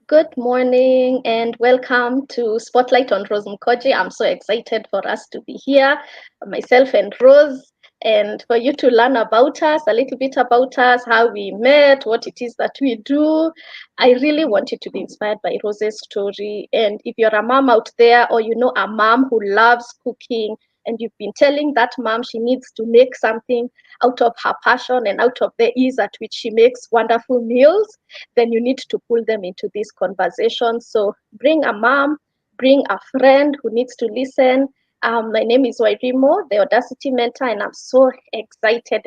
Good morning and welcome to Spotlight on Rose Mkoji. I'm so excited for us to be here, myself and Rose, and for you to learn about us, a little bit about us, how we met, what it is that we do. I really want you to be inspired by Rose's story. And if you're a mom out there or you know a mom who loves cooking and you've been telling that mom she needs to make something out of her passion and out of the ease at which she makes wonderful meals, then you need to pull them into this conversation. So bring a mom, bring a friend who needs to listen. My name is Wairimu, the Audacity Mentor, and I'm so excited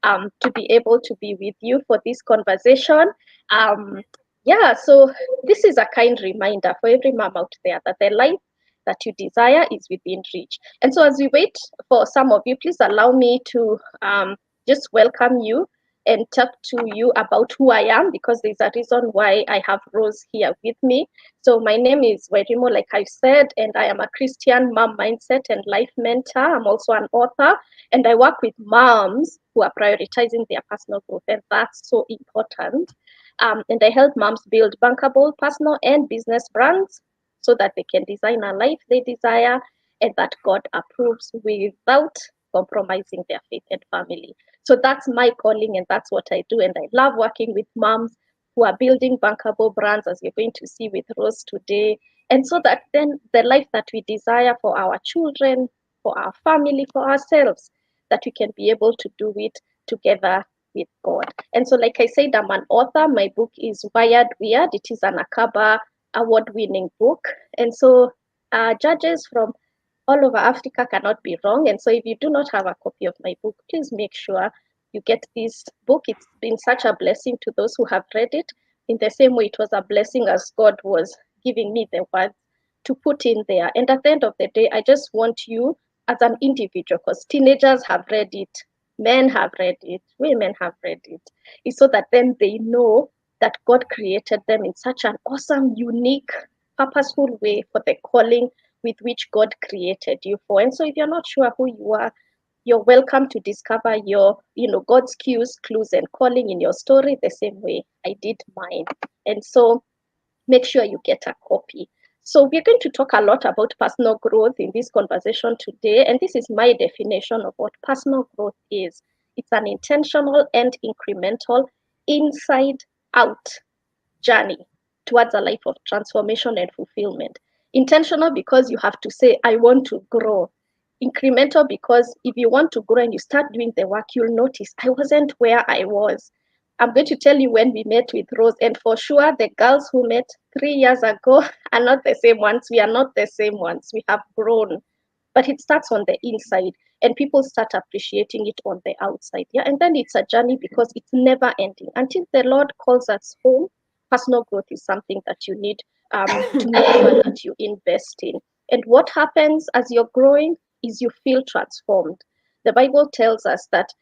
to be able to be with you for this conversation. So this is a kind reminder for every mom out there that the life that you desire is within reach. And so as we wait for some of you, please allow me to just welcome you and talk to you about who I am, because there's a reason why I have Rose here with me. So my name is Wairimu, like I said, and I am a Christian mom mindset and life mentor. I'm also an author, and I work with moms who are prioritizing their personal growth, and that's so important. And I help moms build bankable personal and business brands so that they can design a life they desire and that God approves without compromising their faith and family. So that's my calling and that's what I do. And I love working with moms who are building bankable brands, as you're going to see with Rose today. And so that then the life that we desire for our children, for our family, for ourselves, that we can be able to do it together with God. And so, like I said, I'm an author. My book is Wired Weird. It is an Akaba award-winning book. And so judges from all over Africa cannot be wrong. And so if you do not have a copy of my book, please make sure you get this book. It's been such a blessing to those who have read it. In the same way, it was a blessing as God was giving me the words to put in there. And at the end of the day, I just want you as an individual, because teenagers have read it, men have read it, women have read it, is so that then they know that God created them in such an awesome, unique, purposeful way for the calling with which God created you for. And so if you're not sure who you are, you're welcome to discover your, God's cues, clues, and calling in your story the same way I did mine. And so make sure you get a copy. So we're going to talk a lot about personal growth in this conversation today. And this is my definition of what personal growth is. It's an intentional and incremental, inside out journey towards a life of transformation and fulfillment. Intentional because you have to say, I want to grow. Incremental because if you want to grow and you start doing the work, you'll notice I wasn't where I was. I'm going to tell you when we met with Rose, and for sure, the girls who met 3 years ago are not the same ones. We are not the same ones. We have grown, but it starts on the inside, and people start appreciating it on the outside. Yeah, and then it's a journey because it's never ending until the Lord calls us home. Personal growth is something that you need to make sure that you invest in. And what happens as you're growing is you feel transformed. The Bible tells us that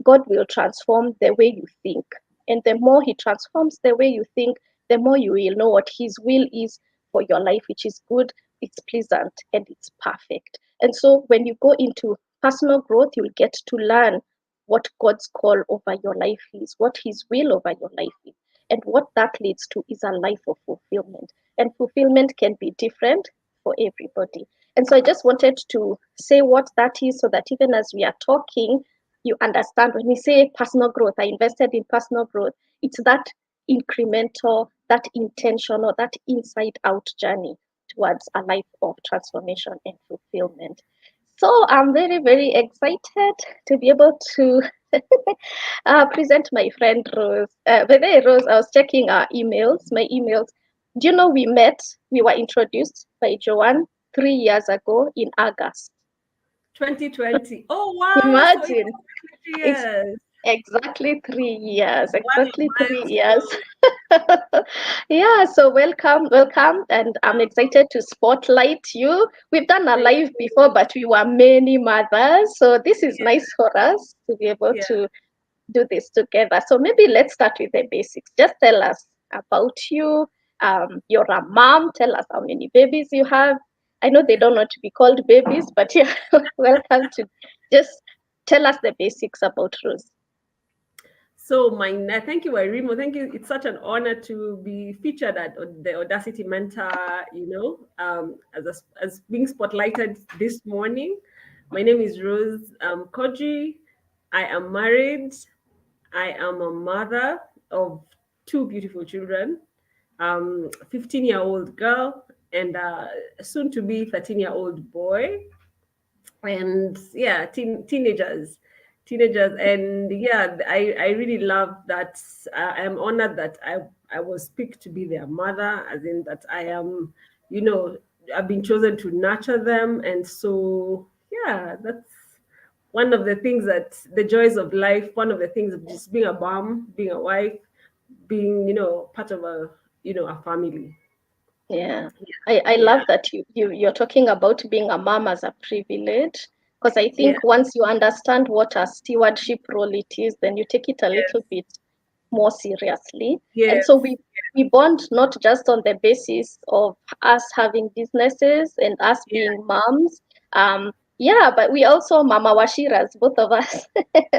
God will transform the way you think. And the more He transforms the way you think, the more you will know what His will is for your life, which is good, it's pleasant, and it's perfect. And so when you go into personal growth, you'll get to learn what God's call over your life is, what His will over your life is. And what that leads to is a life of fulfillment. And fulfillment can be different for everybody. And so I just wanted to say what that is so that even as we are talking, you understand when we say personal growth, I invested in personal growth, it's that incremental, that intentional, that inside out journey towards a life of transformation and fulfillment. So I'm very, very excited to be able to present my friend Rose. By the way, Rose, I was checking our emails, my emails. Do you know we were introduced by Joanne 3 years ago in August. 2020. Oh, wow. So Imagine. it's It's years. exactly 3 years. What a Exactly 3 years. milestone. Yeah, so welcome. And I'm excited to spotlight you. We've done a Thank live you. before, but we were many mothers. So this is Yeah, nice for us to be able yeah. to do this together. So maybe let's start with the basics. Just tell us about you. You're a mom. Tell us how many babies you have. I know they don't want to be called babies, but yeah, welcome to just tell us the basics about Rose. Thank you, Wairimu. Thank you. It's such an honor to be featured at the Audacity Mentor, as being spotlighted this morning. My name is Rose Mkoji. I am married. I am a mother of two beautiful children, 15-year-old girl and soon to be 13-year-old boy. And yeah, teenagers. And yeah, I really love that. I'm honored that I was picked to be their mother, as in that I am, you know, I've been chosen to nurture them. And so yeah, that's one of the things, that the joys of life, one of the things of just being a mom, being a wife, being, part of a family. Yeah, I Yeah, love that you're talking about being a mom as a privilege, because I yeah, think once you understand what a stewardship role it is, then you take it a little yes, bit more seriously. And so yes, we bond not just on the basis of us having businesses and us yeah, being moms. Yeah, but we also mama washiras, both of us.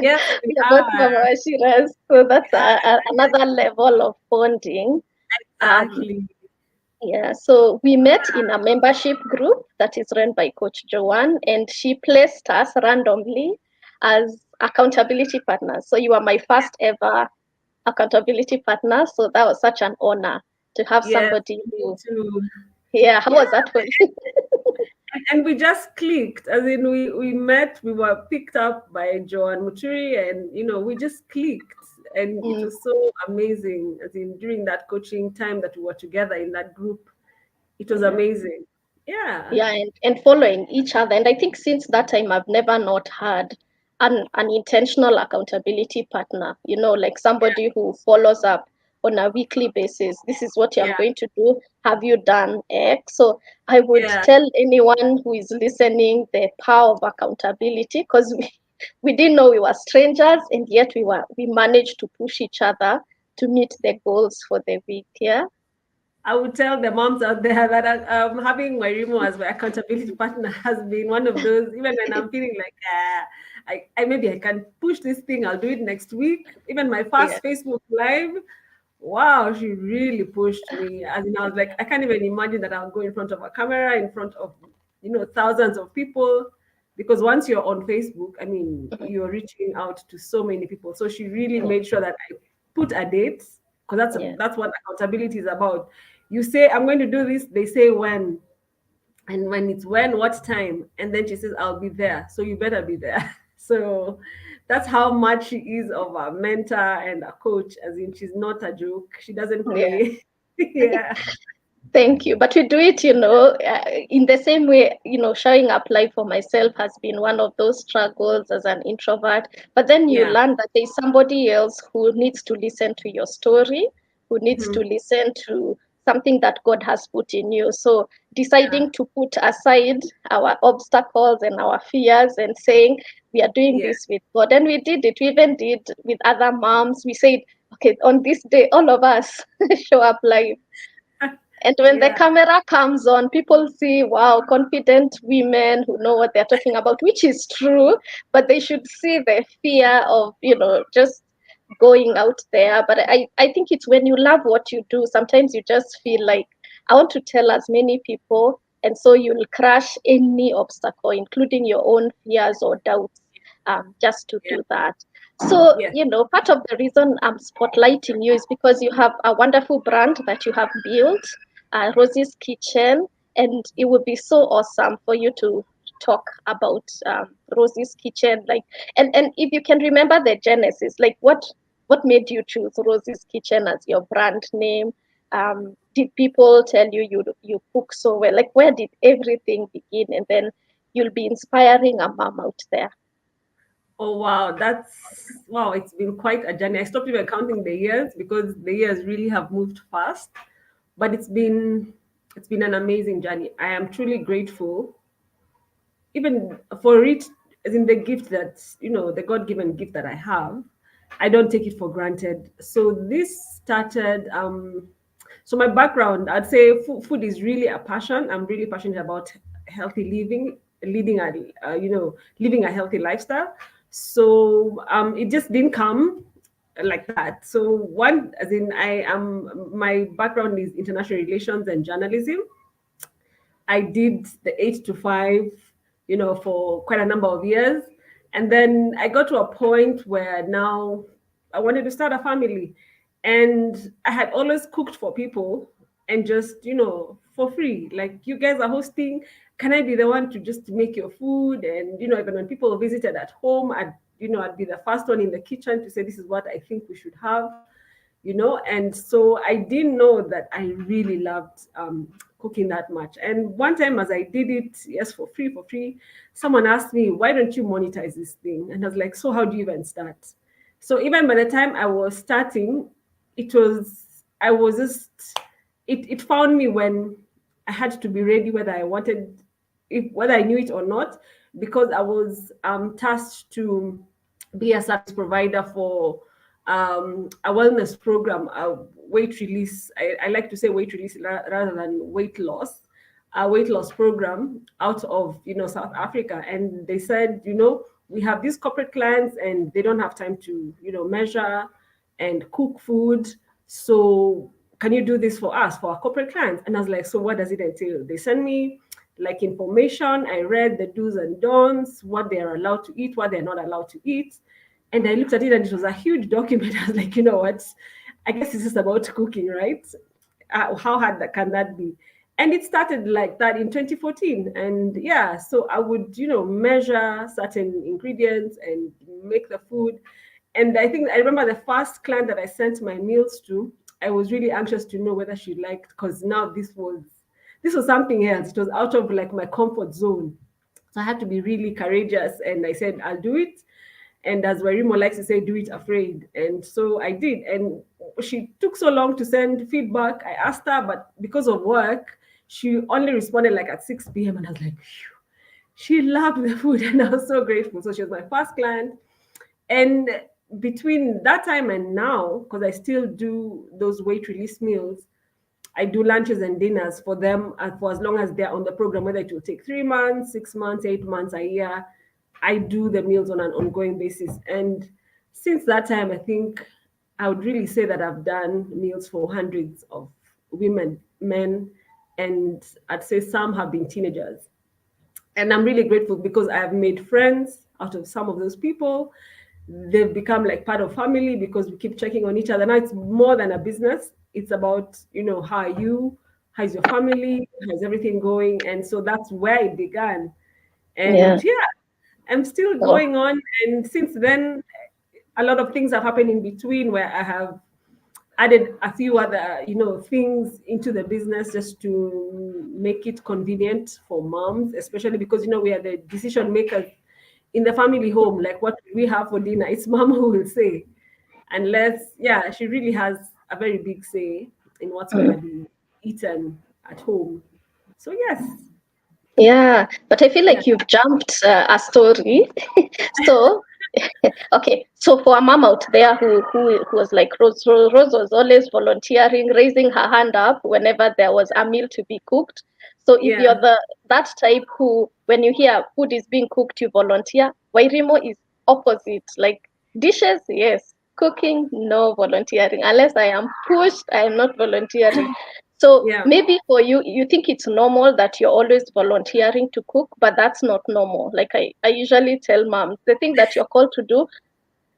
yes, we We are both are. mama washiras, so that's Yeah, another level of bonding. Um, exactly. yeah, so we met in a membership group that is run by Coach Joanne, and she placed us randomly as accountability partners. So you are my first ever accountability partner. So that was such an honor to have Yes, somebody me who, too. yeah, how Yeah, was that for you? and we just clicked. As in, we met. We were picked up by Joanne Muturi, and we just clicked, and it Mm, was so amazing. As in, during that coaching time that we were together in that group, it was yeah. amazing. Yeah, Yeah, and following each other. And I think since that time, I've never not had an intentional accountability partner, like somebody who follows up on a weekly basis. This is what I'm yeah, going to do. Have you done X? So I would yeah. tell anyone who is listening the power of accountability, because we didn't know we were strangers, and yet we managed to push each other to meet the goals for the week. Yeah. I would tell the moms out there that having Wairimu as my accountability partner has been one of those. Even when I'm feeling like I maybe I can push this thing, I'll do it next week. Even my Yeah. first Facebook live, wow, she really pushed me. As in, I was like, I can't even imagine that I'll go in front of a camera, in front of thousands of people, because once you're on Facebook, I mean, Mhm. you're reaching out to so many people. So she really Yeah. made sure that I put a date, because that's Yeah. that's what accountability is about. You say, I'm going to do this, they say when, and when it's when, what time, and then she says, I'll be there, so you better be there. So that's how much she is of a mentor and a coach, as in she's not a joke, she doesn't Yeah. play. Yeah, Thank you. But we do it, in the same way, showing up live for myself has been one of those struggles as an introvert. But then you yeah, learn that there's somebody else who needs to listen to your story, who needs to mhm, listen to something that God has put in you. So yeah, deciding to put aside our obstacles and our fears and saying, we are doing yeah, this with God. And we did it. We even did with other moms. We said, okay, on this day, all of us show up live, and when the yeah, camera comes on, people see, wow, confident women who know what they're talking about, which is true, but they should see the fear of, just going out there. But I think it's when you love what you do, sometimes you just feel like, I want to tell as many people. And so you'll crush any obstacle, including your own fears or doubts, just to yeah, do that. So, yeah. part of the reason I'm spotlighting you is because you have a wonderful brand that you have built, Rosie's Kitchen, and it would be so awesome for you to talk about Rosie's Kitchen, like, and if you can remember the genesis, like what made you choose Rosie's Kitchen as your brand name? Did people tell you cook so well? Like, where did everything begin? And then you'll be inspiring a mom out there. Oh wow, wow, it's been quite a journey. I stopped even counting the years because the years really have moved fast, but it's been an amazing journey. I am truly grateful, even for it, as in the gift that, the God-given gift that I have. I don't take it for granted. So this started, so my background, I'd say food is really a passion. I'm really passionate about healthy living, living a healthy lifestyle. So it just didn't come like that. So one, as in, my background is international relations and journalism. I did the 8 to 5, for quite a number of years. And then I got to a point where now I wanted to start a family. And I had always cooked for people and just, for free. Like, you guys are hosting. Can I be the one to just make your food? And, even when people visited at home, I'd be the first one in the kitchen to say, this is what I think we should have. And so I didn't know that I really loved cooking that much. And one time, as I did it, yes, for free, someone asked me, why don't you monetize this thing? And I was like, so how do you even start? So even by the time I was starting, I was just, it found me when I had to be ready, whether I knew it or not, because I was tasked to be a service provider for a wellness program, a weight release. I like to say weight release rather than weight loss. A weight loss program out of South Africa, and they said, we have these corporate clients, and they don't have time to measure and cook food. So can you do this for us, for our corporate clients? And I was like, so what does it entail? They send me like information. I read the do's and don'ts, what they are allowed to eat, what they're not allowed to eat. And I looked at it, and it was a huge document. I was like, you know what? I guess this is about cooking, right? How hard can that be? And it started like that in 2014. And yeah, so I would, measure certain ingredients and make the food. And I remember the first client that I sent my meals to, I was really anxious to know whether she liked, because now this was something else. It was out of like my comfort zone. So I had to be really courageous. And I said, I'll do it. And as Wairimu likes to say, do it afraid. And so I did. And she took so long to send feedback. I asked her, but because of work, she only responded like at 6 p.m. And I was like, phew. She loved the food. And I was so grateful. So she was my first client. And between that time and now, because I still do those weight release meals, I do lunches and dinners for them for as long as they're on the program, whether it will take 3 months, 6 months, 8 months, a year. I do the meals on an ongoing basis. And since that time, I think I would really say that I've done meals for hundreds of women, men, and I'd say some have been teenagers. And I'm really grateful because I've made friends out of some of those people. They've become like part of family because we keep checking on each other. Now it's more than a business. It's about, how are you? How's your family? How's everything going? And so that's where it began. Yeah. And yeah, I'm still Oh, going on. And since then, a lot of things have happened in between where I have added a few other, things into the business just to make it convenient for moms, especially because, we are the decision makers in the family home. Like, what do we have for dinner? It's mom who will say, unless, yeah, she really has a very big say in what's going to mm. be eaten at home. So, yes. Yeah, but I feel Yeah. like you've jumped a story. So, okay, so for a mom out there who was like Rose, Rose was always volunteering, raising her hand up whenever there was a meal to be cooked. So if you're Yeah. that type who, when you hear food is being cooked, you volunteer. Wairimo is opposite. Like dishes, yes. Cooking, no volunteering. Unless I am pushed, I am not volunteering. So Yeah. maybe for you, you think it's normal that you're always volunteering to cook, but that's not normal. Like I usually tell moms, the thing that you're called to do,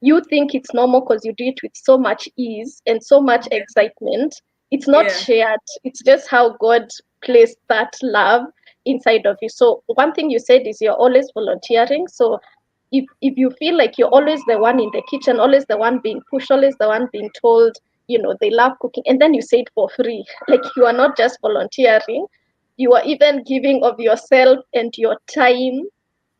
you think it's normal because you do it with so much ease and so much excitement. It's not Yeah. shared. It's just how God placed that love inside of you. So one thing you said is you're always volunteering. So if you feel like you're always the one in the kitchen, always the one being pushed, always the one being told, they love cooking, and then you say it for free, like you are not just volunteering, you are even giving of yourself and your time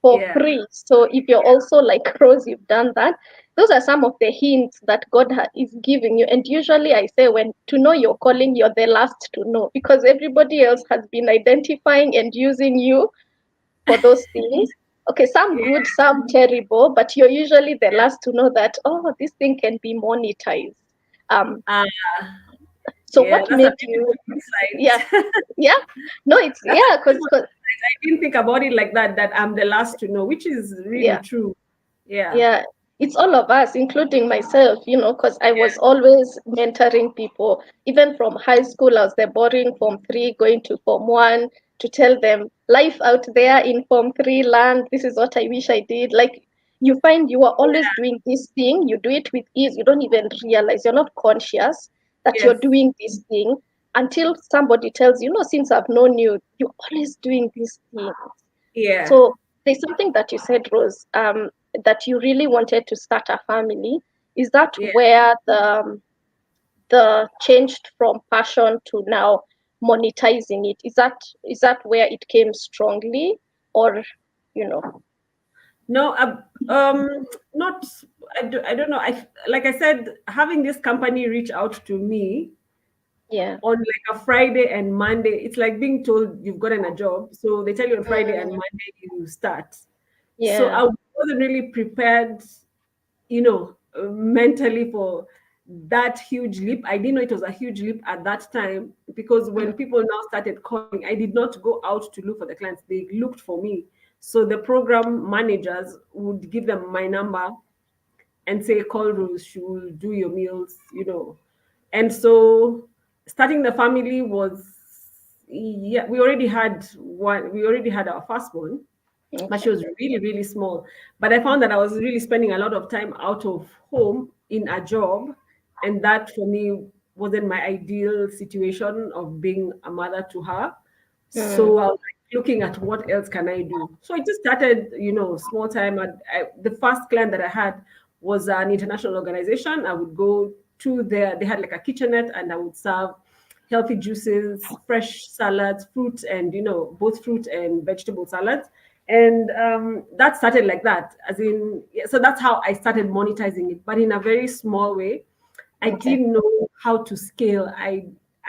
for Yeah. free. So if you're also like Rose, you've done that. Those are some of the hints that God is giving you. And usually I say when to know your calling, you're the last to know because everybody else has been identifying and using you for those things. Okay, some Yeah. good, some terrible, but you're usually the last to know that, oh, this thing can be monetized. Um, Uh, so yeah, what that's a made beautiful you, yeah, insight. yeah, no, it's, That's a yeah, beautiful insight. I didn't think about it like that, that I'm the last to know, which is really yeah, true. Yeah. yeah. it's all of us, including myself, because I Yeah, was always mentoring people. Even from high school, I was the boring Form 3 going to Form 1 to tell them life out there in Form 3 land. This is what I wish I did. Like, you find you are always doing this thing, you do it with ease. You don't even realize, you're not conscious that you're yes, doing this thing until somebody tells you, no, since I've known you, you're always doing this thing. yeah, So there's something that you said, Rose, that you really wanted to start a family. Is that yeah. where the changed from passion to now monetizing it? Is that where it came strongly, or you know? No, not. I don't know. Like I said, having this company reach out to me Yeah. on like a Friday and Monday, it's like being told you've gotten a job. So they tell you on Friday and Mm, Monday you start. So yeah. I wasn't really prepared, mentally for that huge leap. I didn't know it was a huge leap at that time because Mm, when people now started calling, I did not go out to look for the clients. They looked for me. So the program managers would give them my number and say, call Rose, she will do your meals. And so starting the family was, yeah, we already had our firstborn, but she okay. was really, really small. But I found that I was really spending a lot of time out of home in a job. And that for me wasn't my ideal situation of being a mother to her. Mm, So I was like looking at what else can I do. So I just started, small time. The first client that I had was an international organization. I would go to there. They had like a kitchenette, and I would serve healthy juices, fresh salads, fruit, and both fruit and vegetable salads. And that started like that, as in, yeah, so that's how I started monetizing it, but in a very small way. I okay. didn't know how to scale. I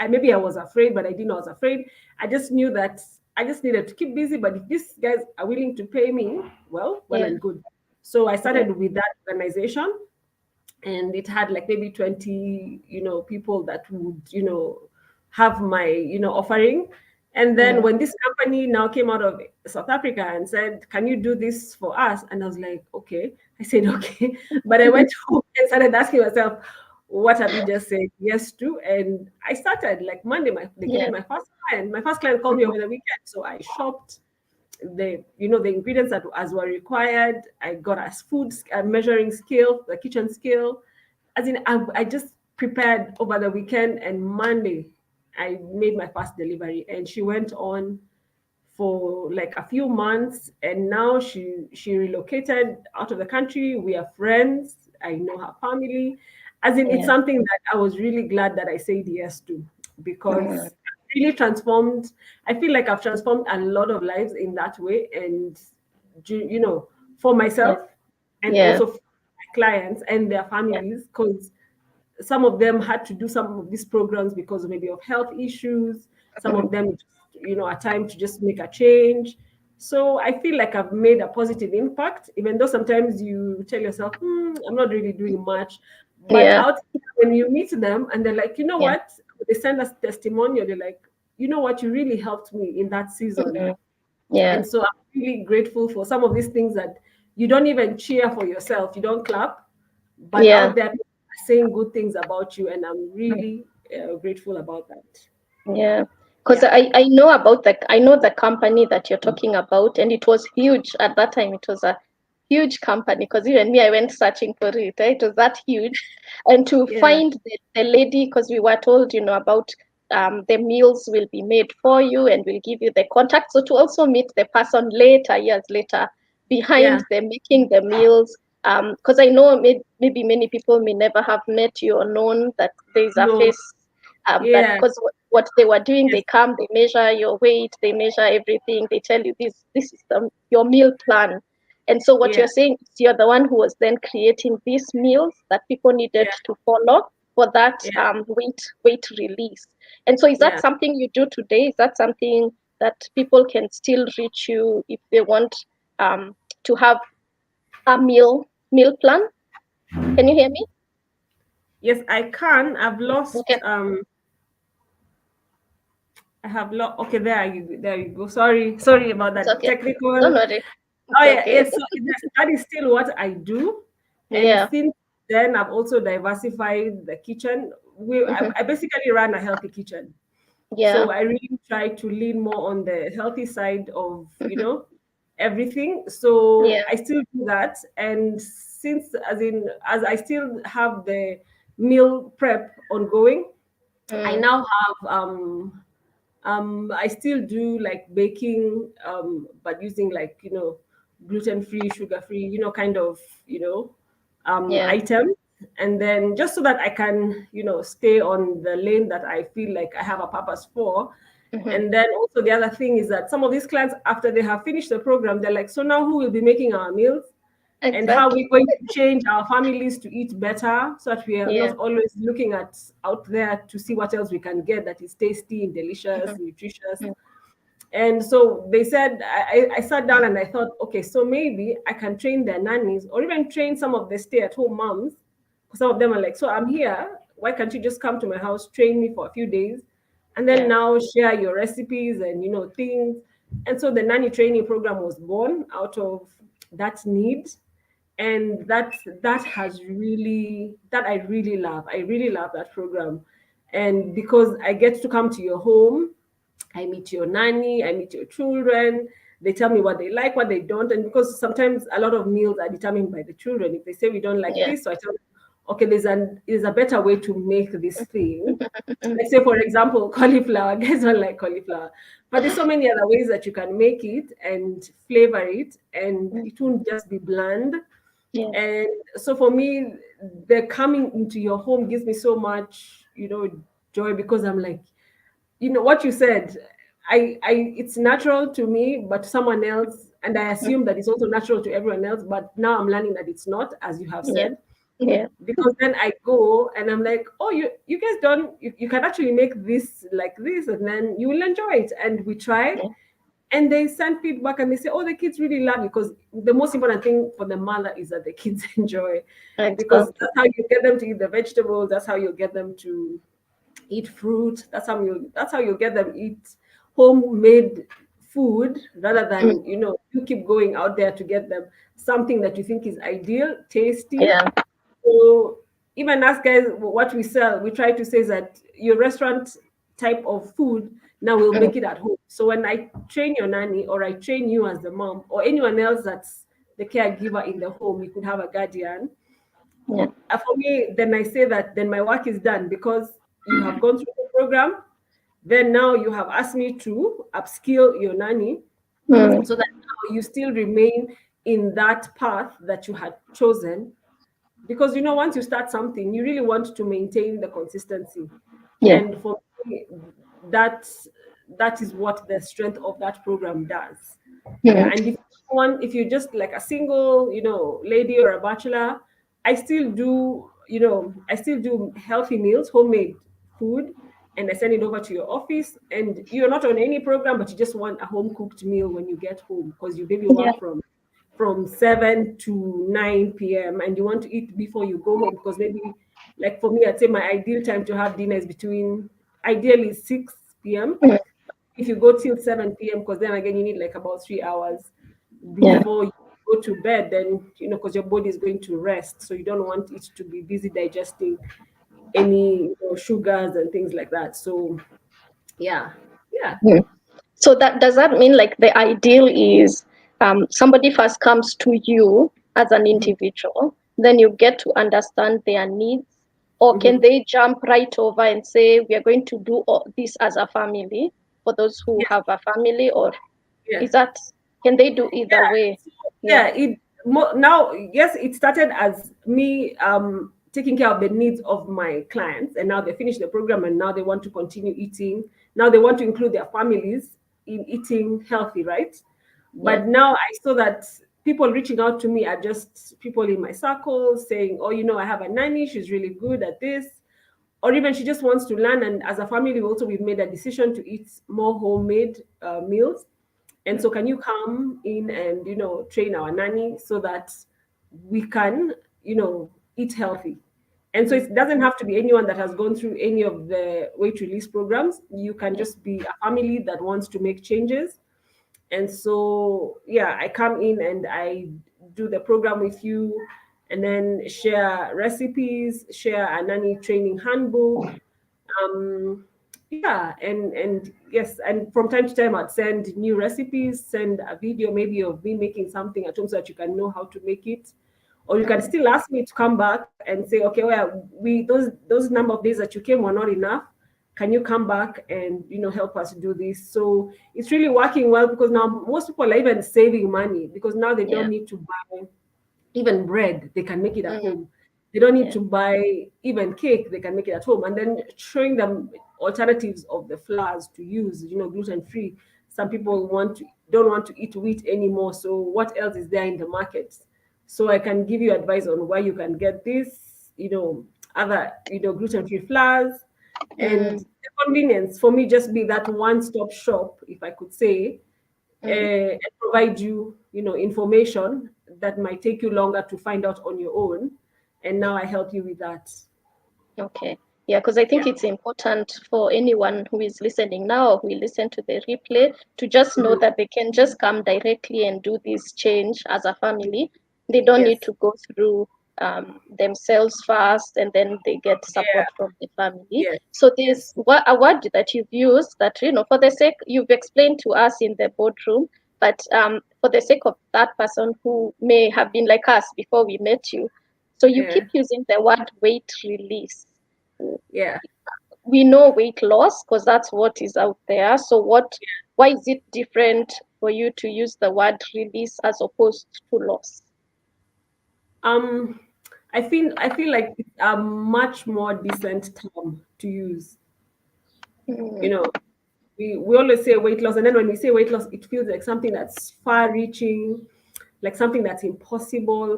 maybe I was afraid, but I didn't know I was afraid. I just knew that I just needed to keep busy. But if these guys are willing to pay me, well Yeah. and good. So I Yeah. started with that organization, and it had like maybe 20 people that would have my offering. And then Mm, when this company now came out of South Africa and said, can you do this for us? And I was like, okay. I said okay. But I went home and started asking myself, what have you just said yes to? And I started like Monday, they gave me yeah. my first client. My first client called me over the weekend, so I shopped the ingredients that as were required. I got as food measuring scale, the kitchen scale. As in, I just prepared over the weekend, and Monday I made my first delivery, and she went on for like a few months, and now she relocated out of the country. We are friends. I know her family. As in, it's Yeah. something that I was really glad that I said yes to, Mm, because it really transformed. I feel like I've transformed a lot of lives in that way, and for yeah. myself, and Yeah. also for my clients and their Yeah. families, because some of them had to do some of these programs because maybe of health issues. Some Mm, of them, a time to just make a change. So I feel like I've made a positive impact, even though sometimes you tell yourself, I'm not really doing much. But yeah. out here, when you meet them and they're like, you know Yeah. what, they send us testimonial. They're like, you know what, you really helped me in that season. Mm, yeah. And so I'm really grateful for some of these things that you don't even cheer for yourself, you don't clap, but Yeah. out there people are saying good things about you, and I'm Mm, really grateful about that. yeah. Because Yeah, I know the company that you're talking about, and it was huge at that time. It was a huge company because even me, I went searching for it. It was that huge, and to yeah, find the lady, because we were told, about the meals will be made for you, and we'll give you the contact. So to also meet the person later, years later, yeah. behind them making the meals. Because I know maybe many people may never have met you or known that there is a No, face, that yeah, because what they were doing, yes, they come, they measure your weight, they measure everything, they tell you this is your meal plan. And so what yeah, you're saying is you're the one who was then creating these meals that people needed yeah, to follow for that yeah, weight release. And so is that yeah. something you do today? Is that something that people can still reach you if they want to have a meal plan? Can you hear me? Yes, I can. I've lost. Okay, I have lost. Okay, there you go. Sorry about it's that okay. technical. Don't worry. Oh It's yeah, okay. yes. So that is still what I do. And Yeah. since then, I've also diversified the kitchen. Mhm. I basically run a healthy kitchen. Yeah. So I really try to lean more on the healthy side of, Mhm. everything. So Yeah. I still do that. And since, as I still have the meal prep ongoing, I Mm. now have I still do like baking, but using like, gluten free, sugar free, kind of, Yeah. item. And then just so that I can, stay on the lane that I feel like I have a purpose for. Mhm. And then also the other thing is that some of these clients, after they have finished the program, they're like, so now who will be making our meals? And how Exactly. we're going to change our families to eat better so that we are Yeah. not always looking at out there to see what else we can get that is tasty and delicious, Mhm. nutritious. Mhm. And so they said, I sat down and I thought, okay, so maybe I can train their nannies or even train some of the stay at home moms. Because some of them are like, so I'm here. Why can't you just come to my house, train me for a few days, and then Yeah. now share your recipes and, things. And so the nanny training program was born out of that need. And that has really, that I really love that program. And because I get to come to your home, I meet your nanny, I meet your children. They tell me what they like, what they don't. And because sometimes a lot of meals are determined by the children. If they say we don't like Yeah. this, so I tell them, okay, there's a better way to make this thing. Mhm. Let's say, for example, cauliflower. Guys don't like cauliflower. But there's so many other ways that you can make it and flavor it, and Mhm. it won't just be bland. Yeah. And so for me, the coming into your home gives me so much, joy, because I'm like, what you said, I it's natural to me, but to someone else, and I Mhm. assume that it's also natural to everyone else, but now I'm learning that it's not, as you have Yeah. said. Yeah. Because then I go and I'm like, oh, you guys don't, you can actually make this like this, and then you will enjoy it. And we try, Yeah. and they send feedback and they say, oh, the kids really love it. Because the most important thing for the mother is that the kids enjoy, because Exactly. that's how you get them to eat the vegetables, that's how you get them to eat fruit. That's how you get them eat homemade food, rather Mm. than, you keep going out there to get them something that you think is ideal, tasty. Yeah. So even us guys, what we sell, we try to say that your restaurant type of food, now we'll Mm. make it at home. So when I train your nanny, or I train you as the mom, or anyone else that's the caregiver in the home, you could have a guardian. Yeah. For me, then I say that then my work is done, because you have gone through the program. Then now you have asked me to upskill your nanny, Mm. so that now you still remain in that path that you had chosen. Because once you start something, you really want to maintain the consistency. Yeah. And for me, that that is what the strength of that program does. Yeah. Mm. And if you're just like a single, lady or a bachelor, I still do healthy meals, homemade food, and I send it over to your office. And you're not on any program, but you just want a home cooked meal when you get home, because you maybe Yeah. work from 7 to 9 p.m. and you want to eat before you go home, because maybe, like for me, I'd say my ideal time to have dinner is between, ideally, 6 p.m. Mm. If you go till 7 p.m., because then again you need like about 3 hours Yeah. before you go to bed, then because your body is going to rest, so you don't want it to be busy digesting any, sugars and things like that. So yeah. Yeah. Mm. So that does that mean like the ideal is somebody first comes to you as an Mhm. individual, then you get to understand their needs, or can Mhm. they jump right over and say we are going to do all this as a family for those who Yeah. have a family, or Yeah. is that can they do either Yeah, way? so, Yeah. now, yes, it started as me taking care of the needs of my clients, and now they finish the program, and now they want to continue eating. Now they want to include their families in eating healthy, right? Yeah. But now I saw that people reaching out to me are just people in my circle saying, oh, I have a nanny, she's really good at this. Or even she just wants to learn, and as a family, we've made a decision to eat more homemade meals. And so, can you come in and train our nanny so that we can eat healthy? And so Mm. it doesn't have to be anyone that has gone through any of the weight release programs. You can Yeah. just be a family that wants to make changes. And so, yeah, I come in and I do the program with you. and then share recipes, share a nanny training handbook. um yeah, and yes, and from time to time I'd send new recipes, send a video maybe of me making something at home so that you can know how to make it. Or you can Mm, still ask me to come back and say, okay, well, we those number of days that you came were not enough. Can you come back and help us do this? So it's really working well, because now most people are even saving money, because now they yeah. don't need to buy even bread, they can make it at Mm, home. They don't need yeah. to buy even cake, they can make it at home. And then showing them alternatives of the flours to use, gluten free. Some people don't want to eat wheat anymore. So what else is there in the market? So I can give you advice on where you can get this, other, gluten free flours. And Mm, the convenience for me just be that one stop shop, if I could say, mm. and provide you, information that might take you longer to find out on your own. And now I help you with that. Okay. Yeah, because I Yeah. think it's important for anyone who is listening now or who will listen to the replay to just know Mhm. that they can just come directly and do this change as a family. They don't need Yes. to go through themselves first and then they get support Yeah. from the family. Yes. So this Yes. a word that you've used that, for the sake, you've explained to us in the boardroom, but for the sake of that person who may have been like us before we met you, so you keep Yeah. using the word weight release. Yeah. We know weight loss because that's what is out there. So why is it different for you to use the word release as opposed to loss? Um, I feel like it's a much more decent term to use. You Mm, know, we always say weight loss, and then when we say weight loss, it feels like something that's far reaching, like something that's impossible.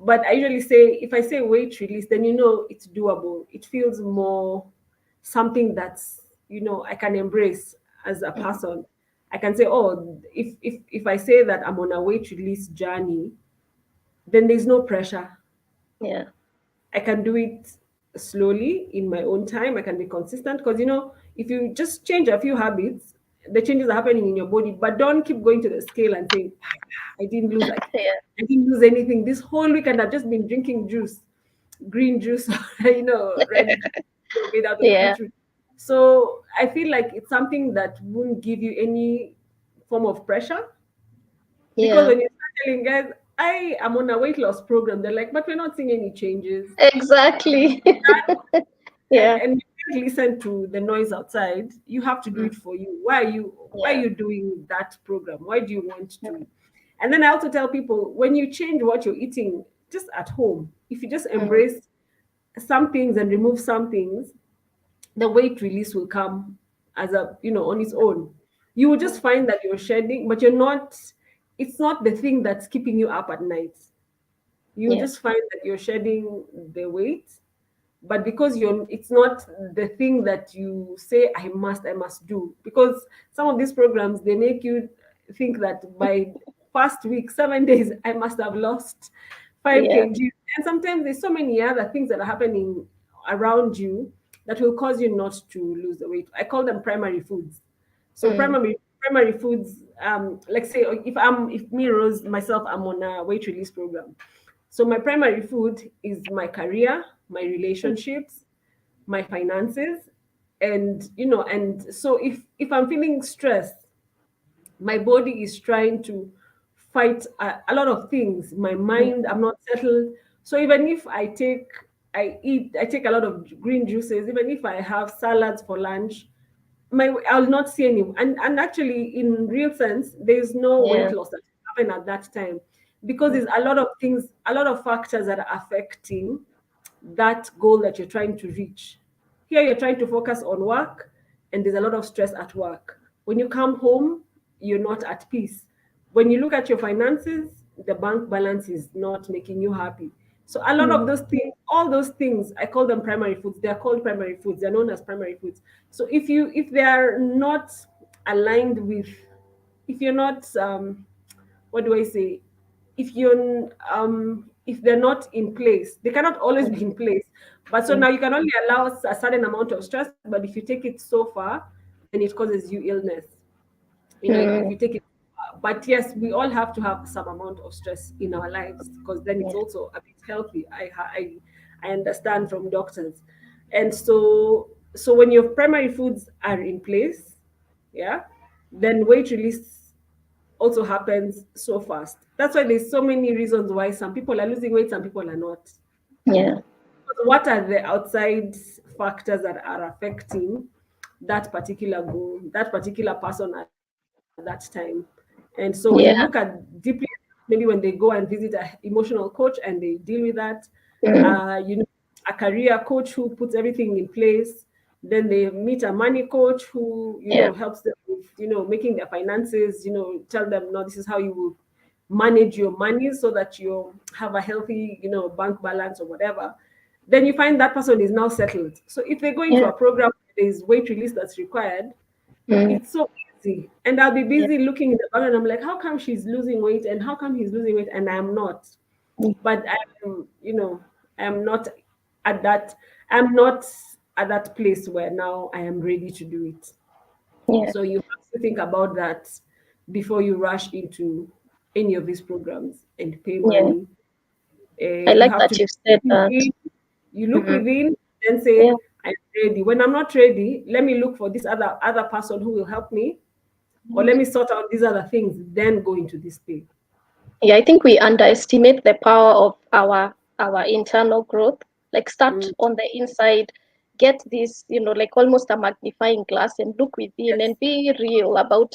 But I usually say, if I say weight release, then it's doable. It feels more something that's I can embrace as a mm, person. I can say, oh, if I say that I'm on a weight release journey, then there's no pressure. yeah, I can do it slowly in my own time. I can be consistent, because if you just change a few habits, the changes are happening in your body. But don't keep going to the scale and saying, I didn't lose like yeah, I didn't lose anything. This whole weekend I've just been drinking juice, green juice, red juice, made out of the yeah, beetroot. So I feel like it's something that won't give you any form of pressure, because yeah, when you start telling guys, I am on a weight loss program, they're like, but we're not seeing any changes. exactly. and Yeah, and you can't listen to the noise outside. You have to do mm, it for you. Why are yeah, you doing that program? Why do you want mm, to? And then I also tell people, when you change what you're eating just at home, if you just mm, embrace some things and remove some things, the weight release will come as a on its own. You will just mm, find that you're shedding, but you're not. It's not the thing that's keeping you up at night. You yeah, just find that you're shedding the weight, but because it's not the thing that you say, I must do. Because some of these programs, they make you think that by first week, 7 days, I must have lost 5 yeah, kg. And sometimes there's so many other things that are happening around you that will cause you not to lose the weight. I call them primary foods. So mm, primary foods, like say, if me Rose myself, I'm on a weight release program. So my primary food is my career, my mm, relationships, my finances, and so if I'm feeling stressed, my body is trying to fight a lot of things. My mm, mind, I'm not settled. So even if I take a lot of green juices, even if I have salads for lunch, I'll not see any. And actually, in real sense, there's no weight yeah, loss that happen at that time, because mm, there's a lot of things, a lot of factors that are affecting that goal that you're trying to reach. Here, you're trying to focus on work, and there's a lot of stress at work. When you come home, you're not at peace. When you look at your finances, the bank balance is not making you happy. So a lot of mm, those things, all those things, I call them primary foods. They're called primary foods. They're known as primary foods. So if they are not aligned with, if you're not what do I say? If they're not in place, they cannot always be mm, in place. But so mm, now you can only allow a certain amount of stress, but if you take it so far, then it causes you illness. If you mm, take it But yes, we all have to have some amount of stress in our lives, because then it's Yeah. also a bit healthy. I understand from doctors. And so when your primary foods are in place, yeah, then weight release also happens so fast. That's why there's so many reasons why some people are losing weight, some people are not. Yeah. What are the outside factors that are affecting that particular goal, that particular person at that time? And so when you look at Yeah. deeply, maybe when they go and visit an emotional coach and they deal with that, Mm. a career coach who puts everything in place, then they meet a money coach who, Yeah. helps them with, making their finances, tell them, no, this is how you will manage your money so that you have a healthy, bank balance or whatever. Then you find that person is now settled. So if they go into Yeah. a program where there is weight release that's required, Mm. it's so easy. And I'll be Yeah. busy looking in the back and I'm like, how come she's losing weight and how come he's losing weight and I'm not? Mm. But I'm not at that, I'm not at that place where now I am ready to do it. Yeah. So you have to think about that before you rush into any of these programs and pay Yeah. money. I You like have that to you said look that. within, you look Mm. within, and Yeah. say, I'm ready. When I'm not ready, let me look for this other person who will help me, or let me sort out these other things, then go into this thing. Yeah, I think we underestimate the power of our internal growth. Like start Mm, on the inside, get this, like almost a magnifying glass and look within yes, and be real about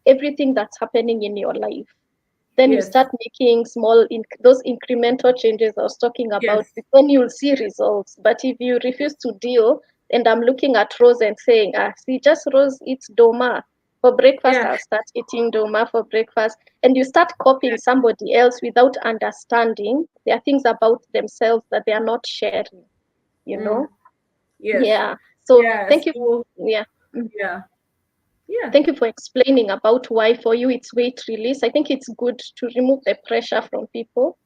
everything that's happening in your life. Then you yes, start making small those incremental changes I was talking about. yes, Then you'll see results. But if you refuse to deal, and I'm looking at Rose and saying, see, just Rose eats doma for breakfast, yeah, I'll start eating doma for breakfast. And you start copying somebody else without understanding. There are things about themselves that they are not sharing, you mm, know? yes, Yeah. So yeah. thank you. So Yeah. Mm. yeah, yeah. Thank you for explaining about why for you it's weight release. I think it's good to remove the pressure from people.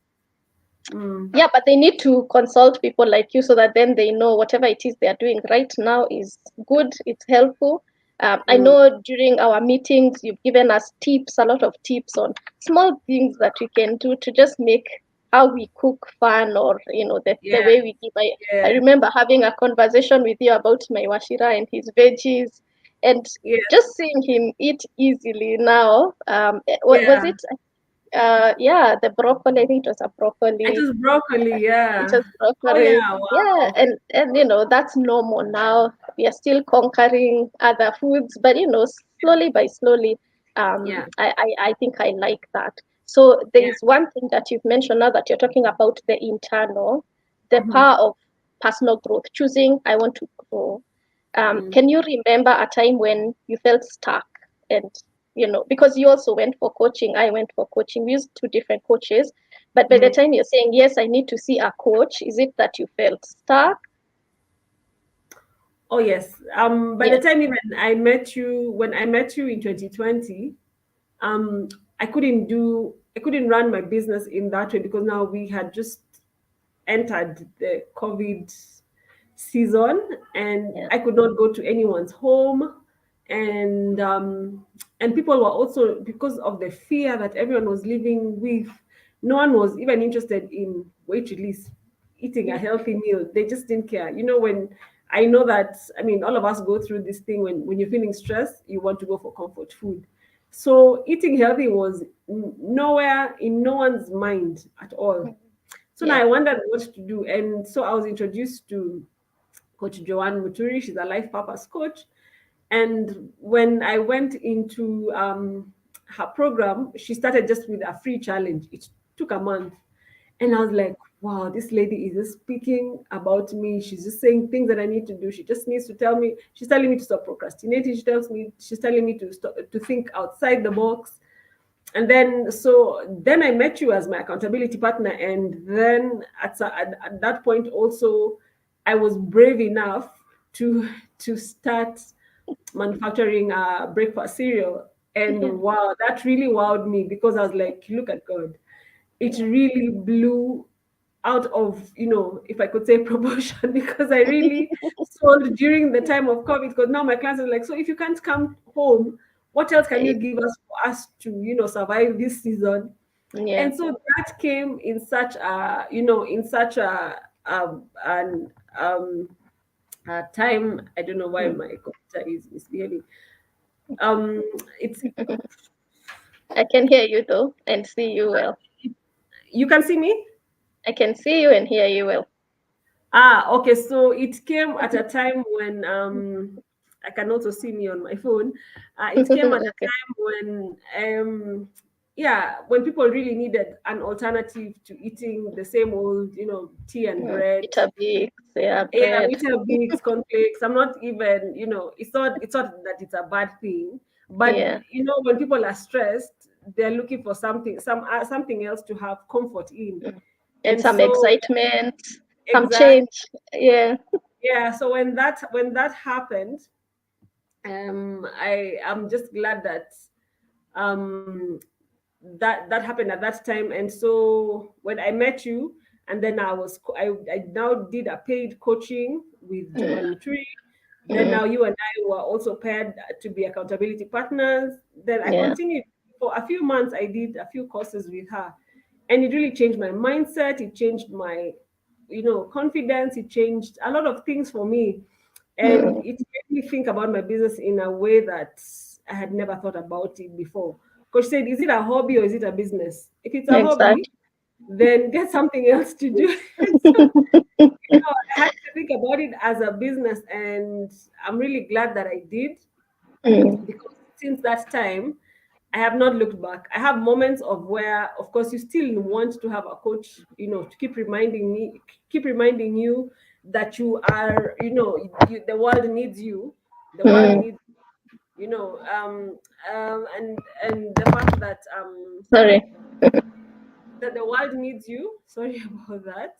Mm, Yeah, but they need to consult people like you so that then they know whatever it is they are doing right now is good, it's helpful. I mm, know during our meetings you've given us tips, a lot of tips on small things that we can do to just make how we cook fun, or the yeah, way we give. I yeah, remember having a conversation with you about my washira and his veggies, and yes, just seeing him eat easily now. Was yeah. it yeah, the broccoli, I think it was a I broccoli. just broccoli, It yeah. was Oh broccoli. yeah, Yeah, wow. and that's normal now. We are still conquering other foods, but slowly by slowly, Yeah. I think I like that. So there Yeah. is one thing that you've mentioned now that you're talking about the internal, the Mhm, power of personal growth, choosing I want to grow. mm, Can you remember a time when you felt stuck? And because you also went for coaching, I went for coaching. We used two different coaches, but by the mhm. time you're saying yes, I need to see a coach, is it that you felt stuck? Oh yes. By the Yeah, time even I met you, when I met you in 2020, um, I couldn't run my business in that way because now we had just entered the COVID season and yeah, I could not go to anyone's home. And people were also, because of the fear that everyone was living with, no one was even interested in weight release, eating a yeah, healthy meal. They just didn't care. When I know that, I mean, all of us go through this thing when you're feeling stressed, you want to go for comfort food. So eating healthy was nowhere in no one's mind at all. So now yeah, I wondered what to do. And so I was introduced to Coach Joanne Muturi. She's a life purpose coach. And when I went into her program, she started just with a free challenge. It took a month. And I was like, wow, this lady is just speaking about me. She's just saying things that I need to do. She just needs to tell me, she's telling me to stop procrastinating. She's telling me to stop, to think outside the box. And then I met you as my accountability partner, and then at that point also I was brave enough to start manufacturing a breakfast cereal. And yeah, wow, that really wowed me because I was like, look at God, it yeah. really blew out of, if I could say, proportion, because I really sold during the time of COVID, because now my clients are like, so if you can't come home What else can you give us for us to, survive this season? Yeah. And so that came in such a, in such an time. I don't know why Mm. my computer is misbehaving. Um, it's I can hear you though and see you well. You can see me. I can see you and hear you well. Okay. So it came at a time when I can also see me on my phone. It came at a Okay. time when yeah, when people really needed an alternative to eating the same old, tea and Mm. bread. Weetabix, yeah, Yeah, bread. Weetabix, cornflakes. I'm not even, it's not that it's a bad thing, but Yeah. when people are stressed, they're looking for something else to have comfort in. Mm. And And some so excitement, some exactly, change. Yeah. yeah. So when that happened, I am just glad that um that happened at that time. And so when I met you, and then I now did a paid coaching with Mm. Joanne Muturi. Then Mm. now you and I were also paired to be accountability partners. Then I Yeah. continued for a few months. I did a few courses with her, and it really changed my mindset. It changed my, confidence. It changed a lot of things for me, and Mm. it made me think about my business in a way that I had never thought about it before. Coach said, "Is it a hobby or is it a business? If it's a hobby, Exactly. then get something else to do." And so, I had to think about it as a business, and I'm really glad that I did, Mm. because since that time, I have not looked back. I have moments of where, of course, you still want to have a coach, to keep reminding you that you are, the world needs you. The world Mm. needs, and the fact Sorry. that the world needs you. Sorry about that.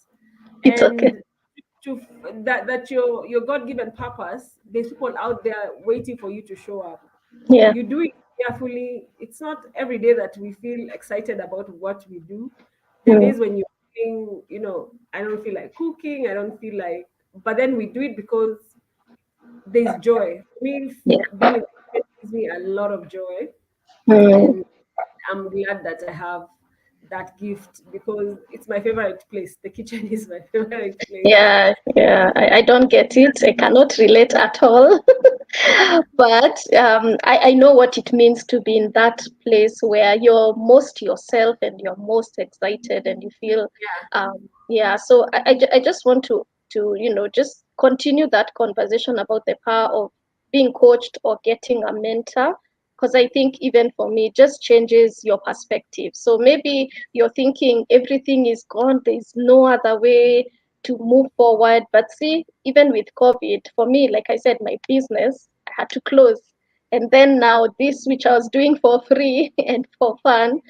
It's okay. And that your God-given purpose, there's people out there waiting for you to show up. Yeah. You do it carefully. It's not every day that we feel excited about what we do. There are Mm. days when you're feeling, I don't feel like cooking, I don't feel like, but then we do it because there's joy. For me, Yeah. being in the kitchen gives me a lot of joy, Mm. and I'm glad that I have that gift, because it's my favorite place. The kitchen is my favorite place. Yeah, yeah. I don't get it. I cannot relate at all. But I know what it means to be in that place where you're most yourself and you're most excited and you feel, Yeah. yeah. So I just want to just continue that conversation about the power of being coached or getting a mentor, because I think even for me, it just changes your perspective. So maybe you're thinking everything is gone, there's no other way to move forward. But see, even with COVID, for me, like I said, my business, I had to close. And then now this, which I was doing for free and for fun,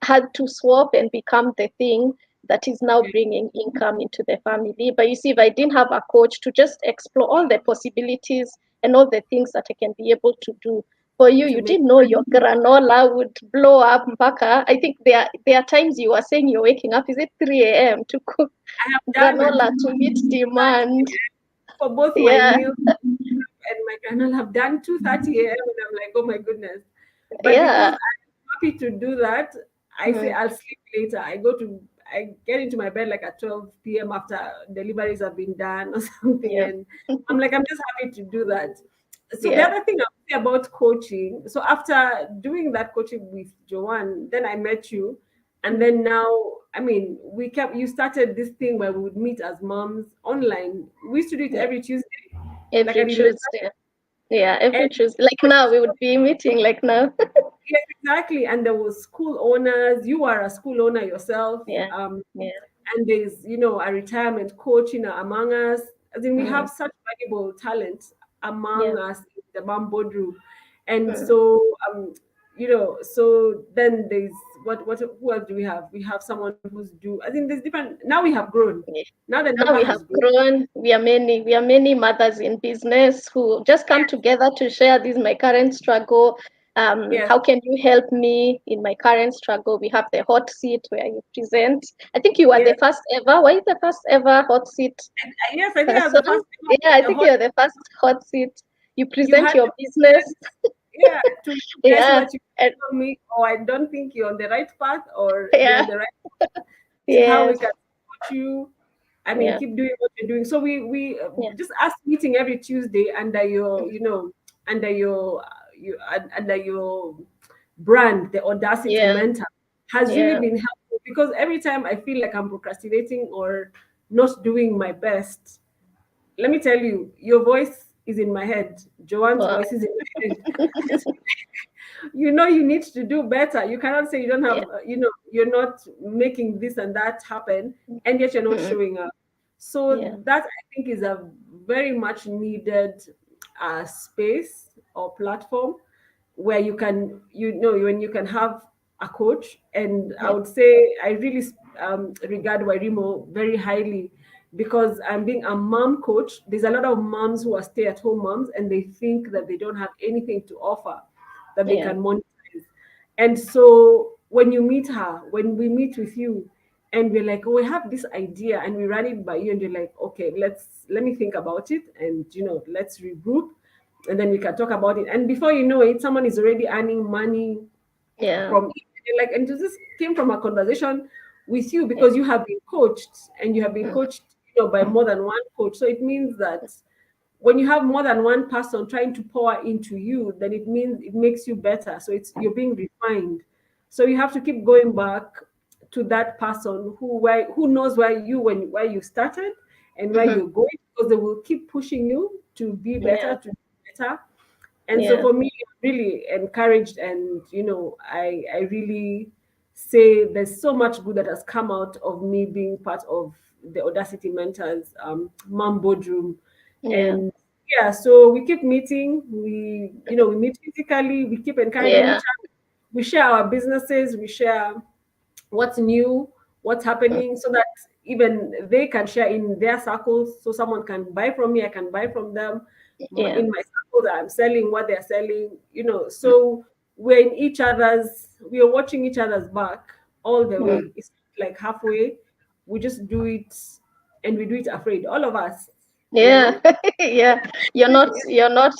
had to swap and become the thing that is now bringing income into the family. But you see, if I didn't have a coach to just explore all the possibilities and all the things that I can be able to do. For you, To you make didn't know your granola would blow up mpaka. I think there are times you are saying you're waking up, is it 3 a.m. to cook I have done that granola to meet demand? for both my Yeah, meals and my granola. Have done 2:30 a.m. and I'm like, oh my goodness. But because yeah. I'm happy to do that, I say Mm, I'll sleep later. I get into my bed like at 12 p.m. after deliveries have been done or something. yeah, And I'm like, I'm just happy to do that. So the yeah. other thing I would say about coaching, so after doing that coaching with Joanne, then I met you. And Mm. then now, I mean, you started this thing where we would meet as moms online. We used to do it Yeah. every Tuesday, like I Every did. Tuesday. Yeah, every And Tuesday. Like now, we would be meeting like now. yes, exactly. And there was school owners. You are a school owner yourself. Yeah, yeah. And there's, a retirement coach, among us. I think we Mm, have such valuable talent yeah. among us in the mom boardroom. And Mm, so, so then there's who else do we have? We have someone who's I think there's different, now we have grown. yeah. Now the Now number we has have grown. grown. We are many mothers in business who just come together to share this my current struggle. Yes, How can you help me in my current struggle? We have the hot seat where you present. I think you are the yes, first ever. Were you the first ever hot seat yes. I think I was person? the first Yeah, I the think hot you're the first hot seat. You you present had your business. yeah, to realize so Yeah. that you And, can tell me, oh, I don't think you're on the right path, or you're yeah. on the right. This is how we Yes. can support you. I mean, Yeah. keep doing what you're doing. So we Yeah. just us meeting every Tuesday under your, under your, under your brand, the Audacity Yeah. Mentor, has really Yeah. been helpful, because every time I feel like I'm procrastinating or not doing my best, let me tell you, your voice is in my head. Joanne's Wow. voice is in my head. You know you need to do better. You cannot say you don't have, Yeah. you're not making this and that happen, and yet you're not Mm. showing up. So Yeah. that, I think, is a very much needed space or platform where you can, when you can have a coach. And I Yeah. would say I really regard Wairimu very highly, because I'm being a mom coach. There's a lot of moms who are stay-at-home moms, and they think that they don't have anything to offer that they Yeah. can monetize. And so when you meet her, when we meet with you, and we're like, oh, we have this idea, and we run it by you, and you're like, okay, let me think about it, and let's regroup, and then we can talk about it. And before you know it, someone is already earning money Yeah. from it. Like, and this came from a conversation with you, Yeah. because you have been coached, and you have been Mm. coached, by more than one coach. So it means that when you have more than one person trying to pour into you, then it means it makes you better. So it's you're being refined. So you have to keep going back to that person who knows where you started and where Mhm. you're going, because they will keep pushing you to be better, Yeah. to do better. And so Yeah. for me, I'm really encouraged, and I really say there's so much good that has come out of me being part of the Audacity Mentors mom boardroom. Yeah. And yeah, so we keep meeting, we meet physically, we keep encouraging each Yeah. other, we share our businesses, we share what's new, what's Mm. happening, so that even they can share in their circles. So someone can buy from me, I can buy from them. Yeah. In my circles, I'm selling what they're selling. So we are watching each other's back all the Mm. way. It's like halfway. We just do it, and we do it afraid. All of us, you Yeah. know. Yeah. You're not You're and not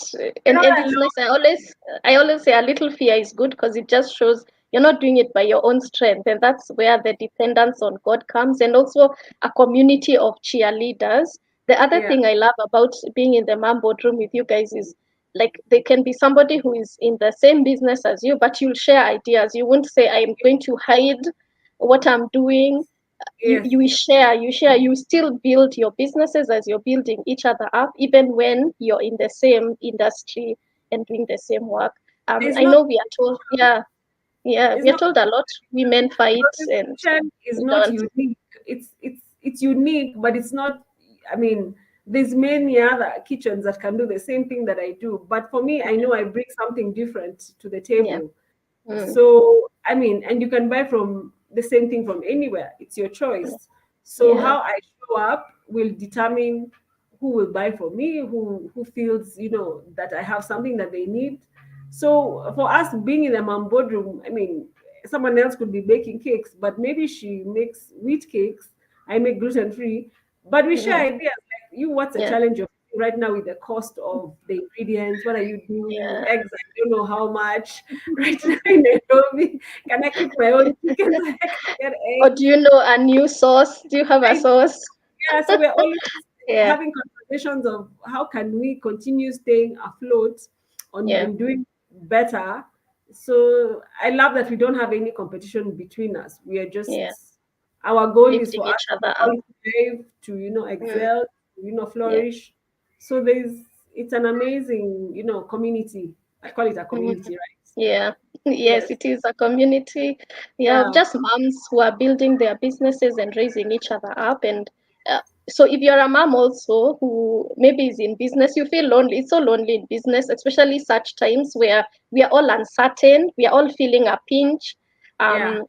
it's alone. nice. I always say a little fear is good because it just shows you're not doing it by your own strength, and that's where the dependence on God comes, and also a community of cheerleaders. The other Yeah. thing I love about being in the mom boardroom with you guys is like there can be somebody who is in the same business as you, but you'll share ideas. You won't say I'm going to hide what I'm doing. you Yes. you share you share you still build your businesses as you're building each other up, even when you're in the same industry and doing the same work. There's I no know we are told, yeah, yeah, there's we are no told a lot women fight and Nutrition is we not don't. unique. It's unique, but it's not. I mean, there's many other kitchens that can do the same thing that I do. But for me, I know I bring something different to the Yeah. table. Mm, So I mean, and you can buy from the same thing from anywhere. It's your choice. So yeah. how I show up will determine who will buy from me, who feels that I have something that they need. So for us being in a mom boardroom, I mean, someone else could be baking cakes, but maybe she makes wheat cakes. I make gluten free, but we share Mm, ideas. Like, what's the yeah. challenge you're facing right now with the cost of the ingredients? What are you doing? Yeah. Eggs, I don't know how much. Right now in Nairobi, can I cook my own chicken so I can get Or do eggs? you know a new sauce? Do you have a sauce? Yeah, so we're always Yeah. having conversations of how can we continue staying afloat on Yeah. and doing better. So I love that we don't have any competition between us. We are Yeah. just our goal is Lifting for us each other all up. to thrive, to Mm, excel, to yeah. flourish. So it's an amazing community. I call it a Mm. community, right? Yeah, yes, Yes. it is a community, yeah, of Yeah. just moms who are building their businesses and raising each other up. And so, if you're a mom also who maybe is in business, you feel lonely. It's so lonely in business, especially such times where we are all uncertain, we are all feeling a pinch. Yeah. Um,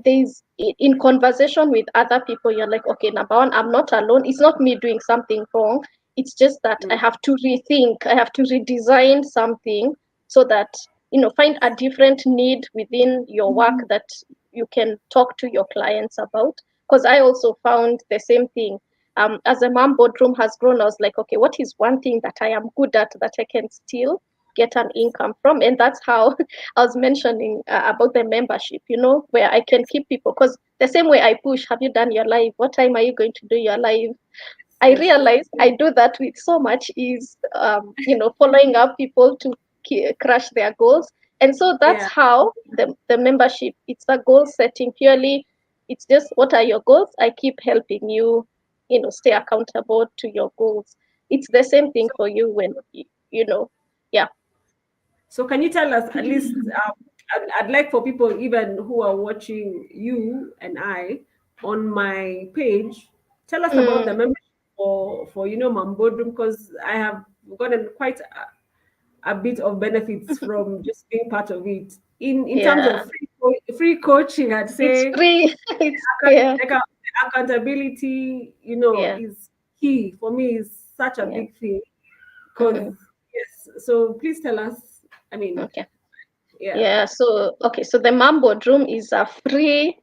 there's in conversation with other people, you're like, okay, number one, I'm not alone. It's not me doing something wrong. It's just that I Mm. have to rethink, I have to redesign something so that find a different need within your work that you can talk to your clients about. Because I also found the same thing. As a mom boardroom has grown, I was like, okay, what is one thing that I am good at that I can still get an income from. And that's how I was mentioning about the membership, where I can keep people. Because the same way I push, have you done your live? What time are you going to do your live? I Yes. realize I do that with so much ease, following up people to crush their goals. And so that's Yeah. how the membership, it's a goal setting purely. It's just, what are your goals? I keep helping you, stay accountable to your goals. It's the same thing So, for you when, yeah. so can you tell us at least? I'd like for people even who are watching you and I on my page, tell us about the Mm, membership for Mambodrum, because I have gotten quite a bit of benefits from just being part of it. In terms of yeah. free coaching, I'd It's say free. It's, yeah. accountability, Yeah. is key for me. Is such a Yeah. big thing because Mm, yes. So please tell us. I mean, okay. yeah. Yeah, so okay, so the mom boardroom is a free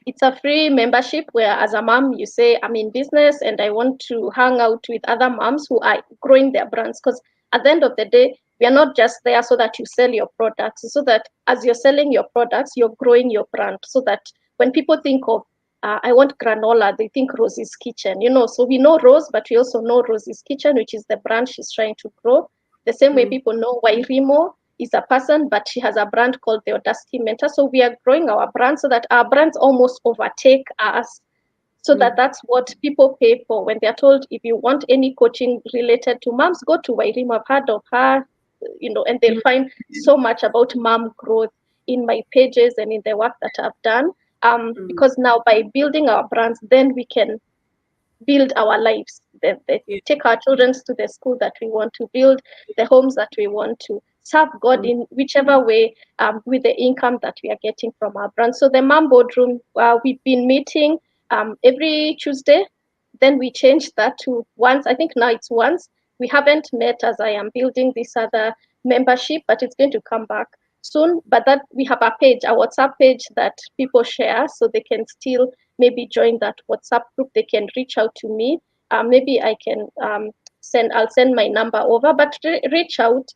it's a free membership where as a mom you say, I'm in business and I want to hang out with other moms who are growing their brands. Because at the end of the day, we are not just there so that you sell your products, so that as you're selling your products, you're growing your brand, so that when people think of I want granola, they think Rosie's Kitchen, so we know Rose, but we also know Rosie's Kitchen, which is the brand she's trying to grow. The same way Mm, people know Wairimu is a person, but she has a brand called the Audacity Mentor. So we are growing our brand so that our brands almost overtake us. So mm, that's what people pay for when they're told, if you want any coaching related to moms, go to Wairimu. I've heard of her, and they'll mm, find so much about mom growth in my pages and in the work that I've done. mm. Because now by building our brands, then we can build our lives. They Yeah. take our children to the school that we want to build, the homes that we want to serve God Mm, in whichever way, with the income that we are getting from our brand. So the Mom Boardroom, we've been meeting every Tuesday. Then we changed that to once. I think now it's once. We haven't met as I am building this other membership, but it's going to come back soon. But that we have a page, a WhatsApp page that people share, so they can still maybe join that WhatsApp group. They can reach out to me. Maybe I can I'll send my number over, but reach out.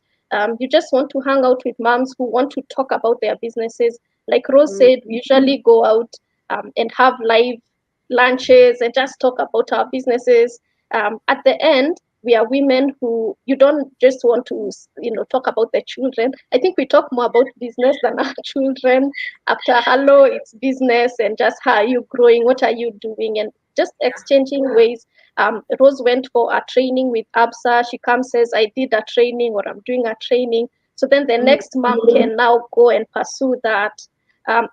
You just want to hang out with moms who want to talk about their businesses. Like Rose mm. said, we usually go out and have live lunches and just talk about our businesses. At the end, we are women who, you don't just want to talk about the children. I think we talk more about business than our children. After hello, it's business and just how are you growing, what are you doing, and just exchanging ways. Rose went for a training with Absa. She comes, says, I did a training or I'm doing a training. So then the Mhm. next mom can now go and pursue that.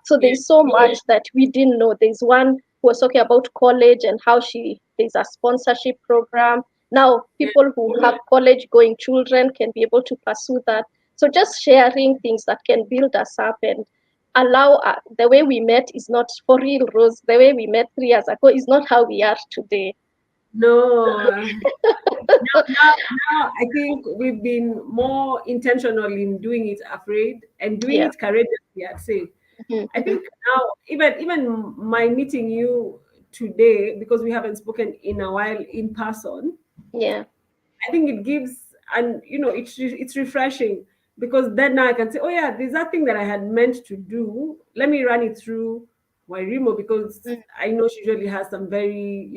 So Yeah. there's so much that we didn't know. There's one who was talking about college and how there's a sponsorship program. Now Yeah. people who have college going children can be able to pursue that. So just sharing things that can build us up and allow the way we met is not for real, Rose. The way we met 3 years ago is not how we are today. No. Now I think we've been more intentional in doing it afraid and doing Yeah. it courageously, I'd say. Mhm, I mhm. think now even my meeting you today, because we haven't spoken in a while in person, Yeah. I think it gives, and it's refreshing because then now I can say, oh yeah, there's that thing that I had meant to do. Let me run it through Wairimu because Mm, I know she usually has some very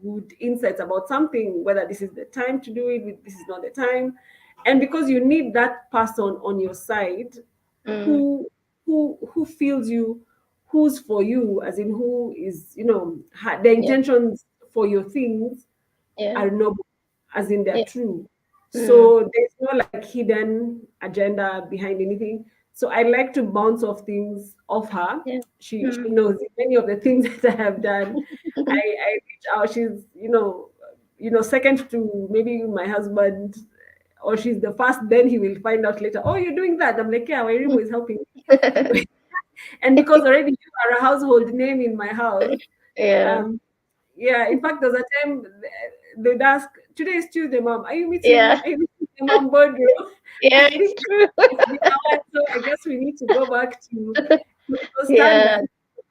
good insights about something, whether this is the time to do it, this is not the time, and because you need that person on your side mm, who who feels you, who's for you, as in who is the yeah. intentions for your things Yeah. are noble, as in they're Yeah. true. Mm, So there's no like hidden agenda behind anything. So I like to bounce off things off her. yeah. She Mm. knows many of the things that I have done. I reach out. She's second to maybe my husband, or she's the first. Then he will find out later. Oh, you're doing that. I'm like, yeah, Wairimu is helping me. And because already you are a household name in my house, Yeah. um, yeah, in fact, there's a time they'd ask, today is Tuesday, mom. Are you meeting? Yeah. Are you meeting the mom board? Yeah, I it's think true. it's been a while, so I guess we need to go back to those Yeah. standards.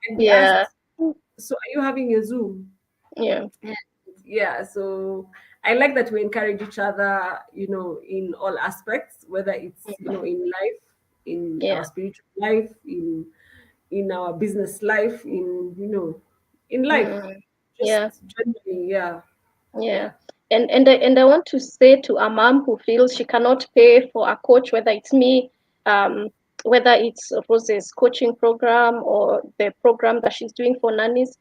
And be Yeah. asked, so are you having a Zoom? Yeah. And yeah, so I like that we encourage each other, in all aspects, whether it's, in life, in Yeah. our spiritual life, in our business life, in life. Mm. Just Yeah. generally, yeah. Yeah. Yeah. And I want to say to a mom who feels she cannot pay for a coach, whether it's me, um, whether it's Rose's coaching program or the program that she's doing for nannies,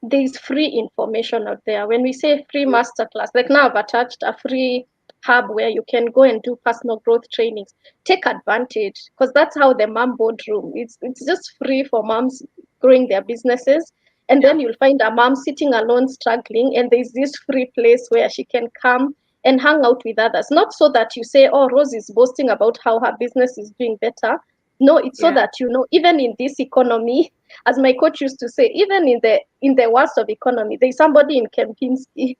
there's free information out there. When we say free masterclass, like now I've attached a free hub where you can go and do personal growth trainings. Take advantage, because that's how the mom boardroom. It's just free for moms growing their businesses. And then you'll find a mom sitting alone struggling, and there's this free place where she can come and hang out with others. Not so that you say, oh, Rose is boasting about how her business is doing better. No, it's so Yeah. that even in this economy, as my coach used to say, even in the worst of economy, there's somebody in Kempinski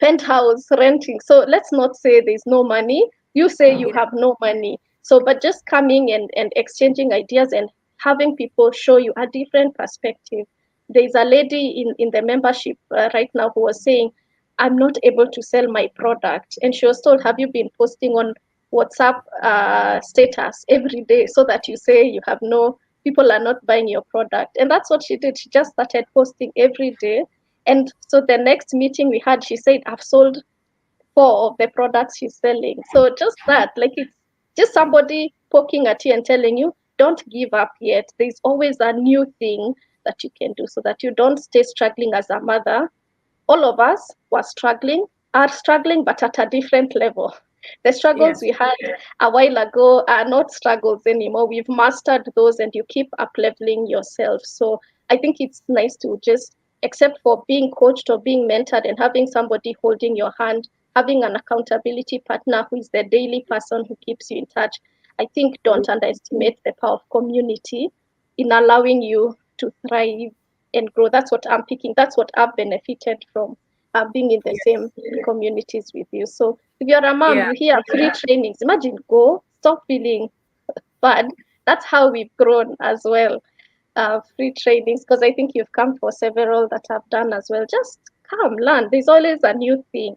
penthouse renting. So let's not say there's no money. You say you Yeah. have no money. So, but just coming and exchanging ideas and having people show you a different perspective. There's a lady in the membership right now who was saying, I'm not able to sell my product. And she was told, have you been posting on WhatsApp status every day so that you say you have no, people are not buying your product? And that's what she did. She just started posting every day, and so the next meeting we had, she said, I've sold 4 of the products she's selling. So just that, like it's just somebody poking at you and telling you, don't give up yet. There's always a new thing that you can do so that you don't stay struggling as a mother. All of us are struggling, but at a different level. The struggles Yes. we had a while ago are not struggles anymore. We've mastered those, and you keep up leveling yourself. So I think it's nice to just, except for being coached or being mentored and having somebody holding your hand, having an accountability partner who is the daily person who keeps you in touch. I think don't underestimate the power of community in allowing you to thrive and grow. That's what I'm picking. That's what I've benefited from being in the Yes. same communities with you. So if you're a mom, Yeah. you hear free trainings, imagine, go, stop feeling bad. That's how we've grown as well. Free trainings, because I think you've come for several that I've done as well. Just come, learn. There's always a new thing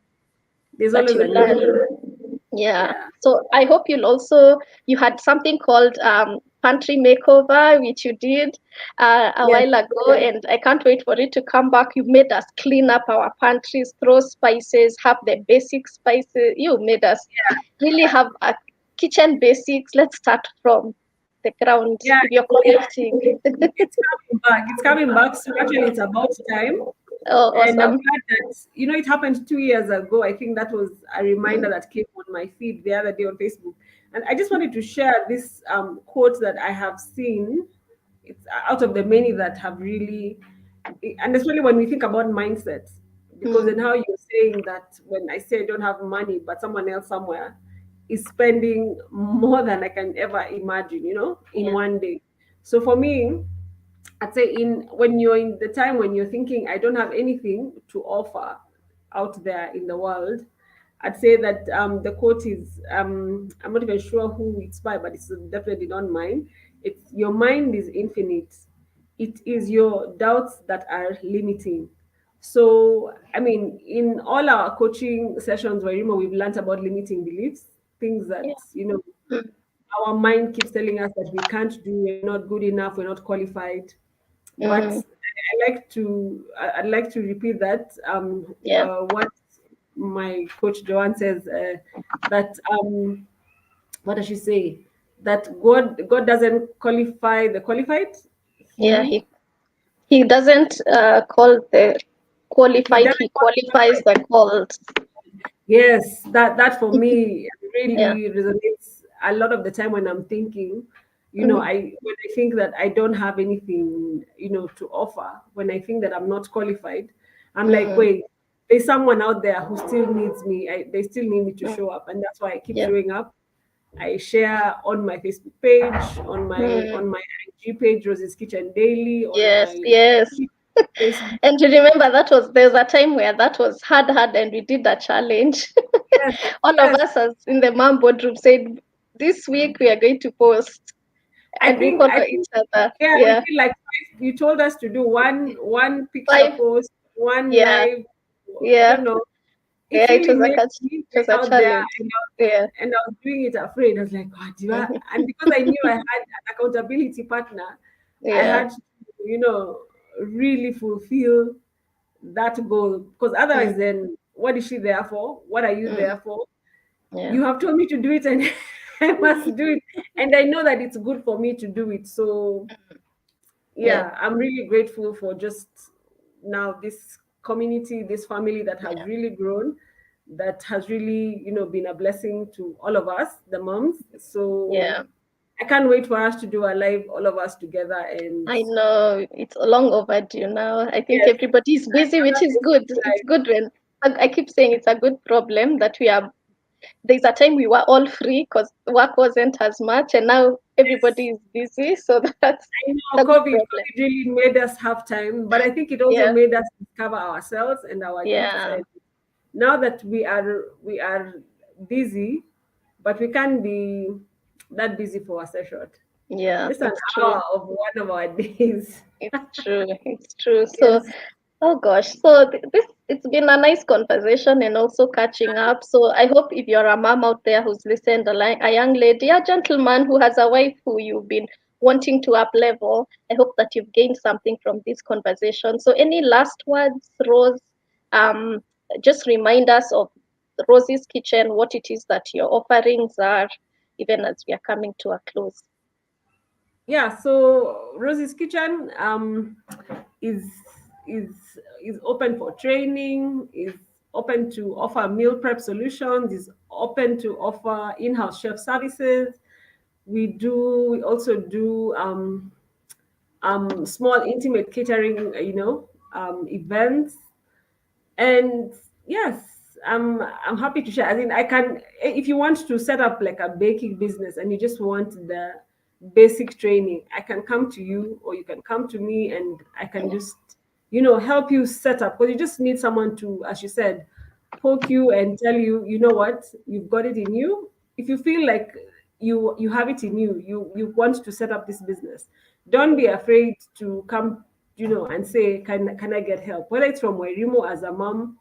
There's that always you a new learn. thing. Yeah. Yeah. So I hope you had something called pantry makeover, which you did a Yes. while ago, and I can't wait for it to come back. You made us clean up our pantries, throw spices, have the basic spices. You made us really have a kitchen basics. Let's start from the ground. Yeah. If you're collecting. It's coming back. It's coming back. So actually, it's about time. Oh, And I'm awesome. glad that, it happened 2 years ago. I think that was a reminder that came on my feed the other day on Facebook. And I just wanted to share this quote that I have seen. It's out of the many that have really, and especially when we think about mindsets, because Mm, then how you're saying that when I say I don't have money, but someone else somewhere is spending more than I can ever imagine, in yeah. one day. So for me, I'd say in when you're in the time when you're thinking I don't have anything to offer out there in the world, I'd say that the quote is I'm not even sure who it's by, but it's definitely not mine. It's your mind is infinite. It is your doubts that are limiting. So I mean, in all our coaching sessions where we've learned about limiting beliefs, things Yeah. that Mm, our mind keeps telling us that we can't do, we're not good enough, we're not qualified. But mm, I'd like to repeat that yeah. what my coach Joanne says, that what does she say, that God doesn't qualify the qualified. Yeah. He He doesn't call the he qualified, he doesn't call the qualifies qualified. the called. Yes, that for me Yeah. really resonates a lot of the time when I'm thinking, Mm, I when I think that I don't have anything, to offer, when I think that I'm not qualified, I'm like, mm, wait, there's someone out there who still needs me. They still need me to mm, show up, and that's why I keep yeah. showing up. I share on my Facebook page, on my Mm, on my IG page, Rosie's Kitchen Daily, on yes, my yes. Facebook. And you remember there's a time where that was hard, and we did a challenge. Yes, All of yes. us, as in the mom boardroom, said, this week we are going to post, I and we think follow I each think other. yeah, we Yeah. did like five. You told us to do one picture 5. post, one Yeah. live. I Yeah. don't know. It Yeah, it really was a made catch. me It was get a out there, challenge. Yeah. and I was doing it afraid. I was like, God, do I? And because I knew I had an accountability partner, I Yeah. had to, really fulfill that goal. Because otherwise, Mm, then what is she there for? What are you mm, there for? yeah. You have told me to do it, and I must do it. And I know that it's good for me to do it. So Yeah. yeah, I'm really grateful for just now this community, this family that has Yeah. really grown, that has really, been a blessing to all of us, the moms. So Yeah. I can't wait for us to do our live, all of us together. And I know it's long overdue now. I think yes, everybody is busy, which is good. It's live. good when I keep saying it's a good problem that we are. There's a time we were all free because work wasn't as much, and now Yes. everybody is busy. So that's I a know good COVID, problem. COVID really made us have time, but I think it also Yeah. made us discover ourselves and our gifts. Yeah. And now that we are busy, but we can't be that busy for a session. Yeah. Just an It's hour true. of one of our days. It's true. It's true. So Yes. oh gosh, so this it's been a nice conversation and also catching up. So I hope if you're a mom out there who's listened, a young lady, a gentleman who has a wife who you've been wanting to up level, I hope that you've gained something from this conversation. So any last words, Rose? Um, just remind us of Rosie's Kitchen, what it is that your offerings are, even as we are coming to a close. Yeah, so Rosie's Kitchen is is is open for training, is open to offer meal prep solutions, is open to offer in-house chef services. We also do small intimate catering, events. And yes, I'm happy to share. I mean, I can, if you want to set up like a baking business and you just want the basic training, I can come to you, or you can come to me, and I can just, help you set up. Because you just need someone to, as you said, poke you and tell you, you know what, you've got it in you. If you feel like you have it in you, you want to set up this business, don't be afraid to come, and say, can I get help? Whether it's from Wairimu as a mom,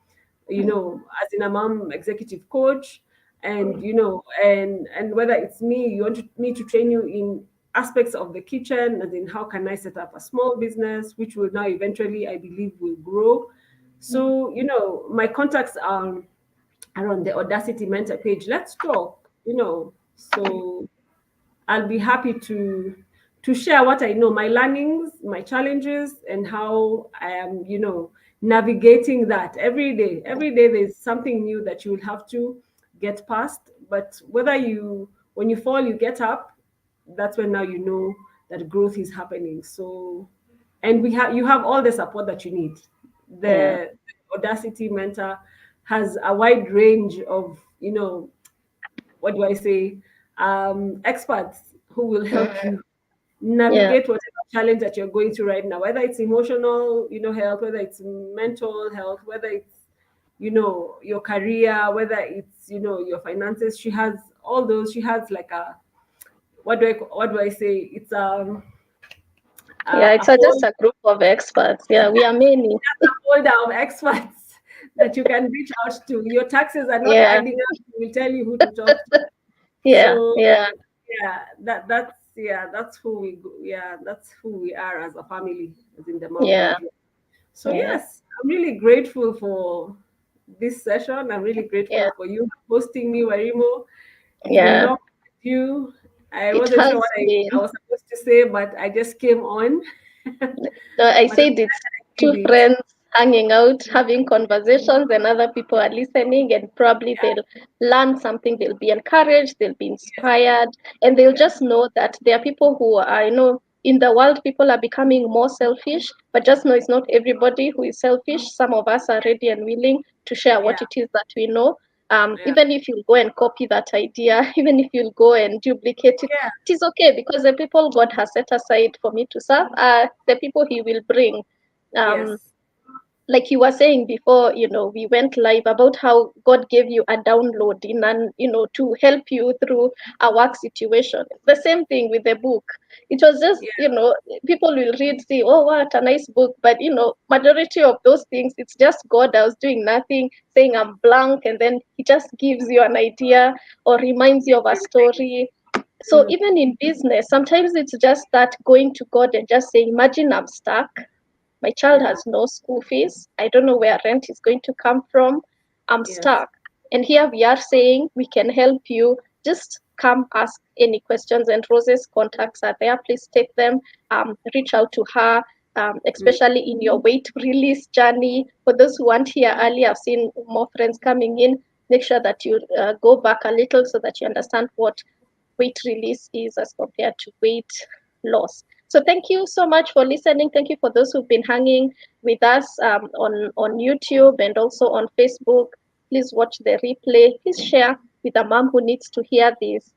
as in a mom executive coach, and and whether it's me, you want me to train you in aspects of the kitchen, as in how can I set up a small business, which will now eventually, I believe, will grow. So, my contacts are on the Audacity Mentor page. Let's talk, So I'll be happy to share what I know, my learnings, my challenges, and how I am, navigating that every day. Every day there's something new that you will have to get past. But when you fall, you get up. That's when now you know that growth is happening. So, and you have all the support that you need. Yeah. The Audacity Mentor has a wide range of, what do I say, experts who will help Mm, you yeah. navigate whatever challenge that you're going through right now, whether it's emotional, health, whether it's mental health, whether it's, your career, whether it's, your finances. She has all those. She has like a, what do I say? It's Yeah, a it's just a group of experts. Yeah, we are many. folder of experts that you can reach out to. Your taxes are not Yeah, adding up. We will tell you who to talk to. yeah, So yeah, yeah, that's who we are as a family, as in the mom yeah, media. So yeah, yes, I'm really grateful for this session. I'm really yeah, grateful for you hosting me, Wairimu. It's been yeah. long with you. I It wasn't sure has what I been. was supposed to say, but I just came on. I But I'm said it's glad that I two did it. friends hanging out, having conversations, and other people are listening, and probably Yeah. they'll learn something. They'll be encouraged, they'll be Yes. inspired, and they'll Yeah. just know that there are people who are, in the world, people are becoming more selfish, but just know it's not everybody who is selfish. Some of us are ready and willing to share Yeah. what it is that we know. Yeah. Even if you go and copy that idea, even if you'll go and duplicate it, Yeah. it is okay because the people God has set aside for me to serve are the people He will bring. Um, Yes. like you were saying before, we went live, about how God gave you a download in, and to help you through a work situation. The same thing with the book. It was just, Yeah, people will read, say, oh, what a nice book, but majority of those things, it's just God. I was doing nothing, saying I'm blank, and then He just gives you an idea or reminds you of a story. So mm, even in business, sometimes it's just that going to God and just saying, imagine I'm stuck, my child yeah, has no school fees. I don't know where rent is going to come from. I'm yes, stuck. And here we are saying we can help you. Just come ask any questions. And Rose's contacts are there. Please take them. Reach out to her, mm, especially in your weight release journey. For those who weren't here earlier, I've seen more friends coming in. Make sure that you go back a little so that you understand what weight release is as compared to weight loss. So thank you so much for listening. Thank you for those who've been hanging with us on YouTube and also on Facebook. Please watch the replay. Please share with a mom who needs to hear this.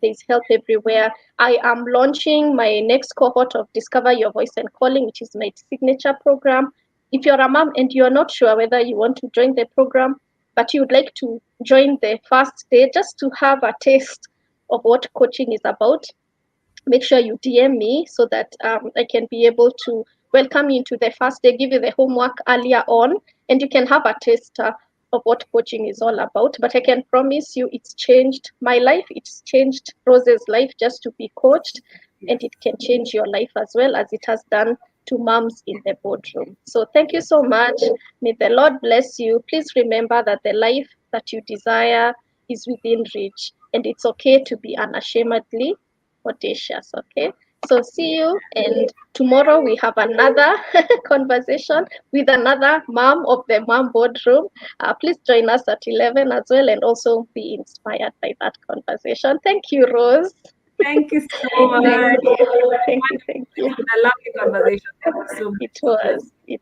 There's help everywhere. I am launching my next cohort of Discover Your Voice and Calling, which is my signature program. If you're a mom and you're not sure whether you want to join the program, but you would like to join the first day just to have a taste of what coaching is about, make sure you DM me so that I can be able to welcome you into the first day, give you the homework earlier on, and you can have a taste of what coaching is all about. But I can promise you, it's changed my life. It's changed Rose's life just to be coached, and yes. it can change your life as well as it has done to moms in the boardroom. So thank you so much. May the Lord bless you. Please remember that the life that you desire is within reach, and it's okay to be unashamedly audacious. Okay. So see you, and tomorrow we have another conversation with another mom of the mom boardroom. Please join us at 11 as well, and also be inspired by that conversation. Thank you, Rose. Thank you so Thank much. you. Thank you. Thank It's you. been a lovely conversation. Thank you so much. It was. It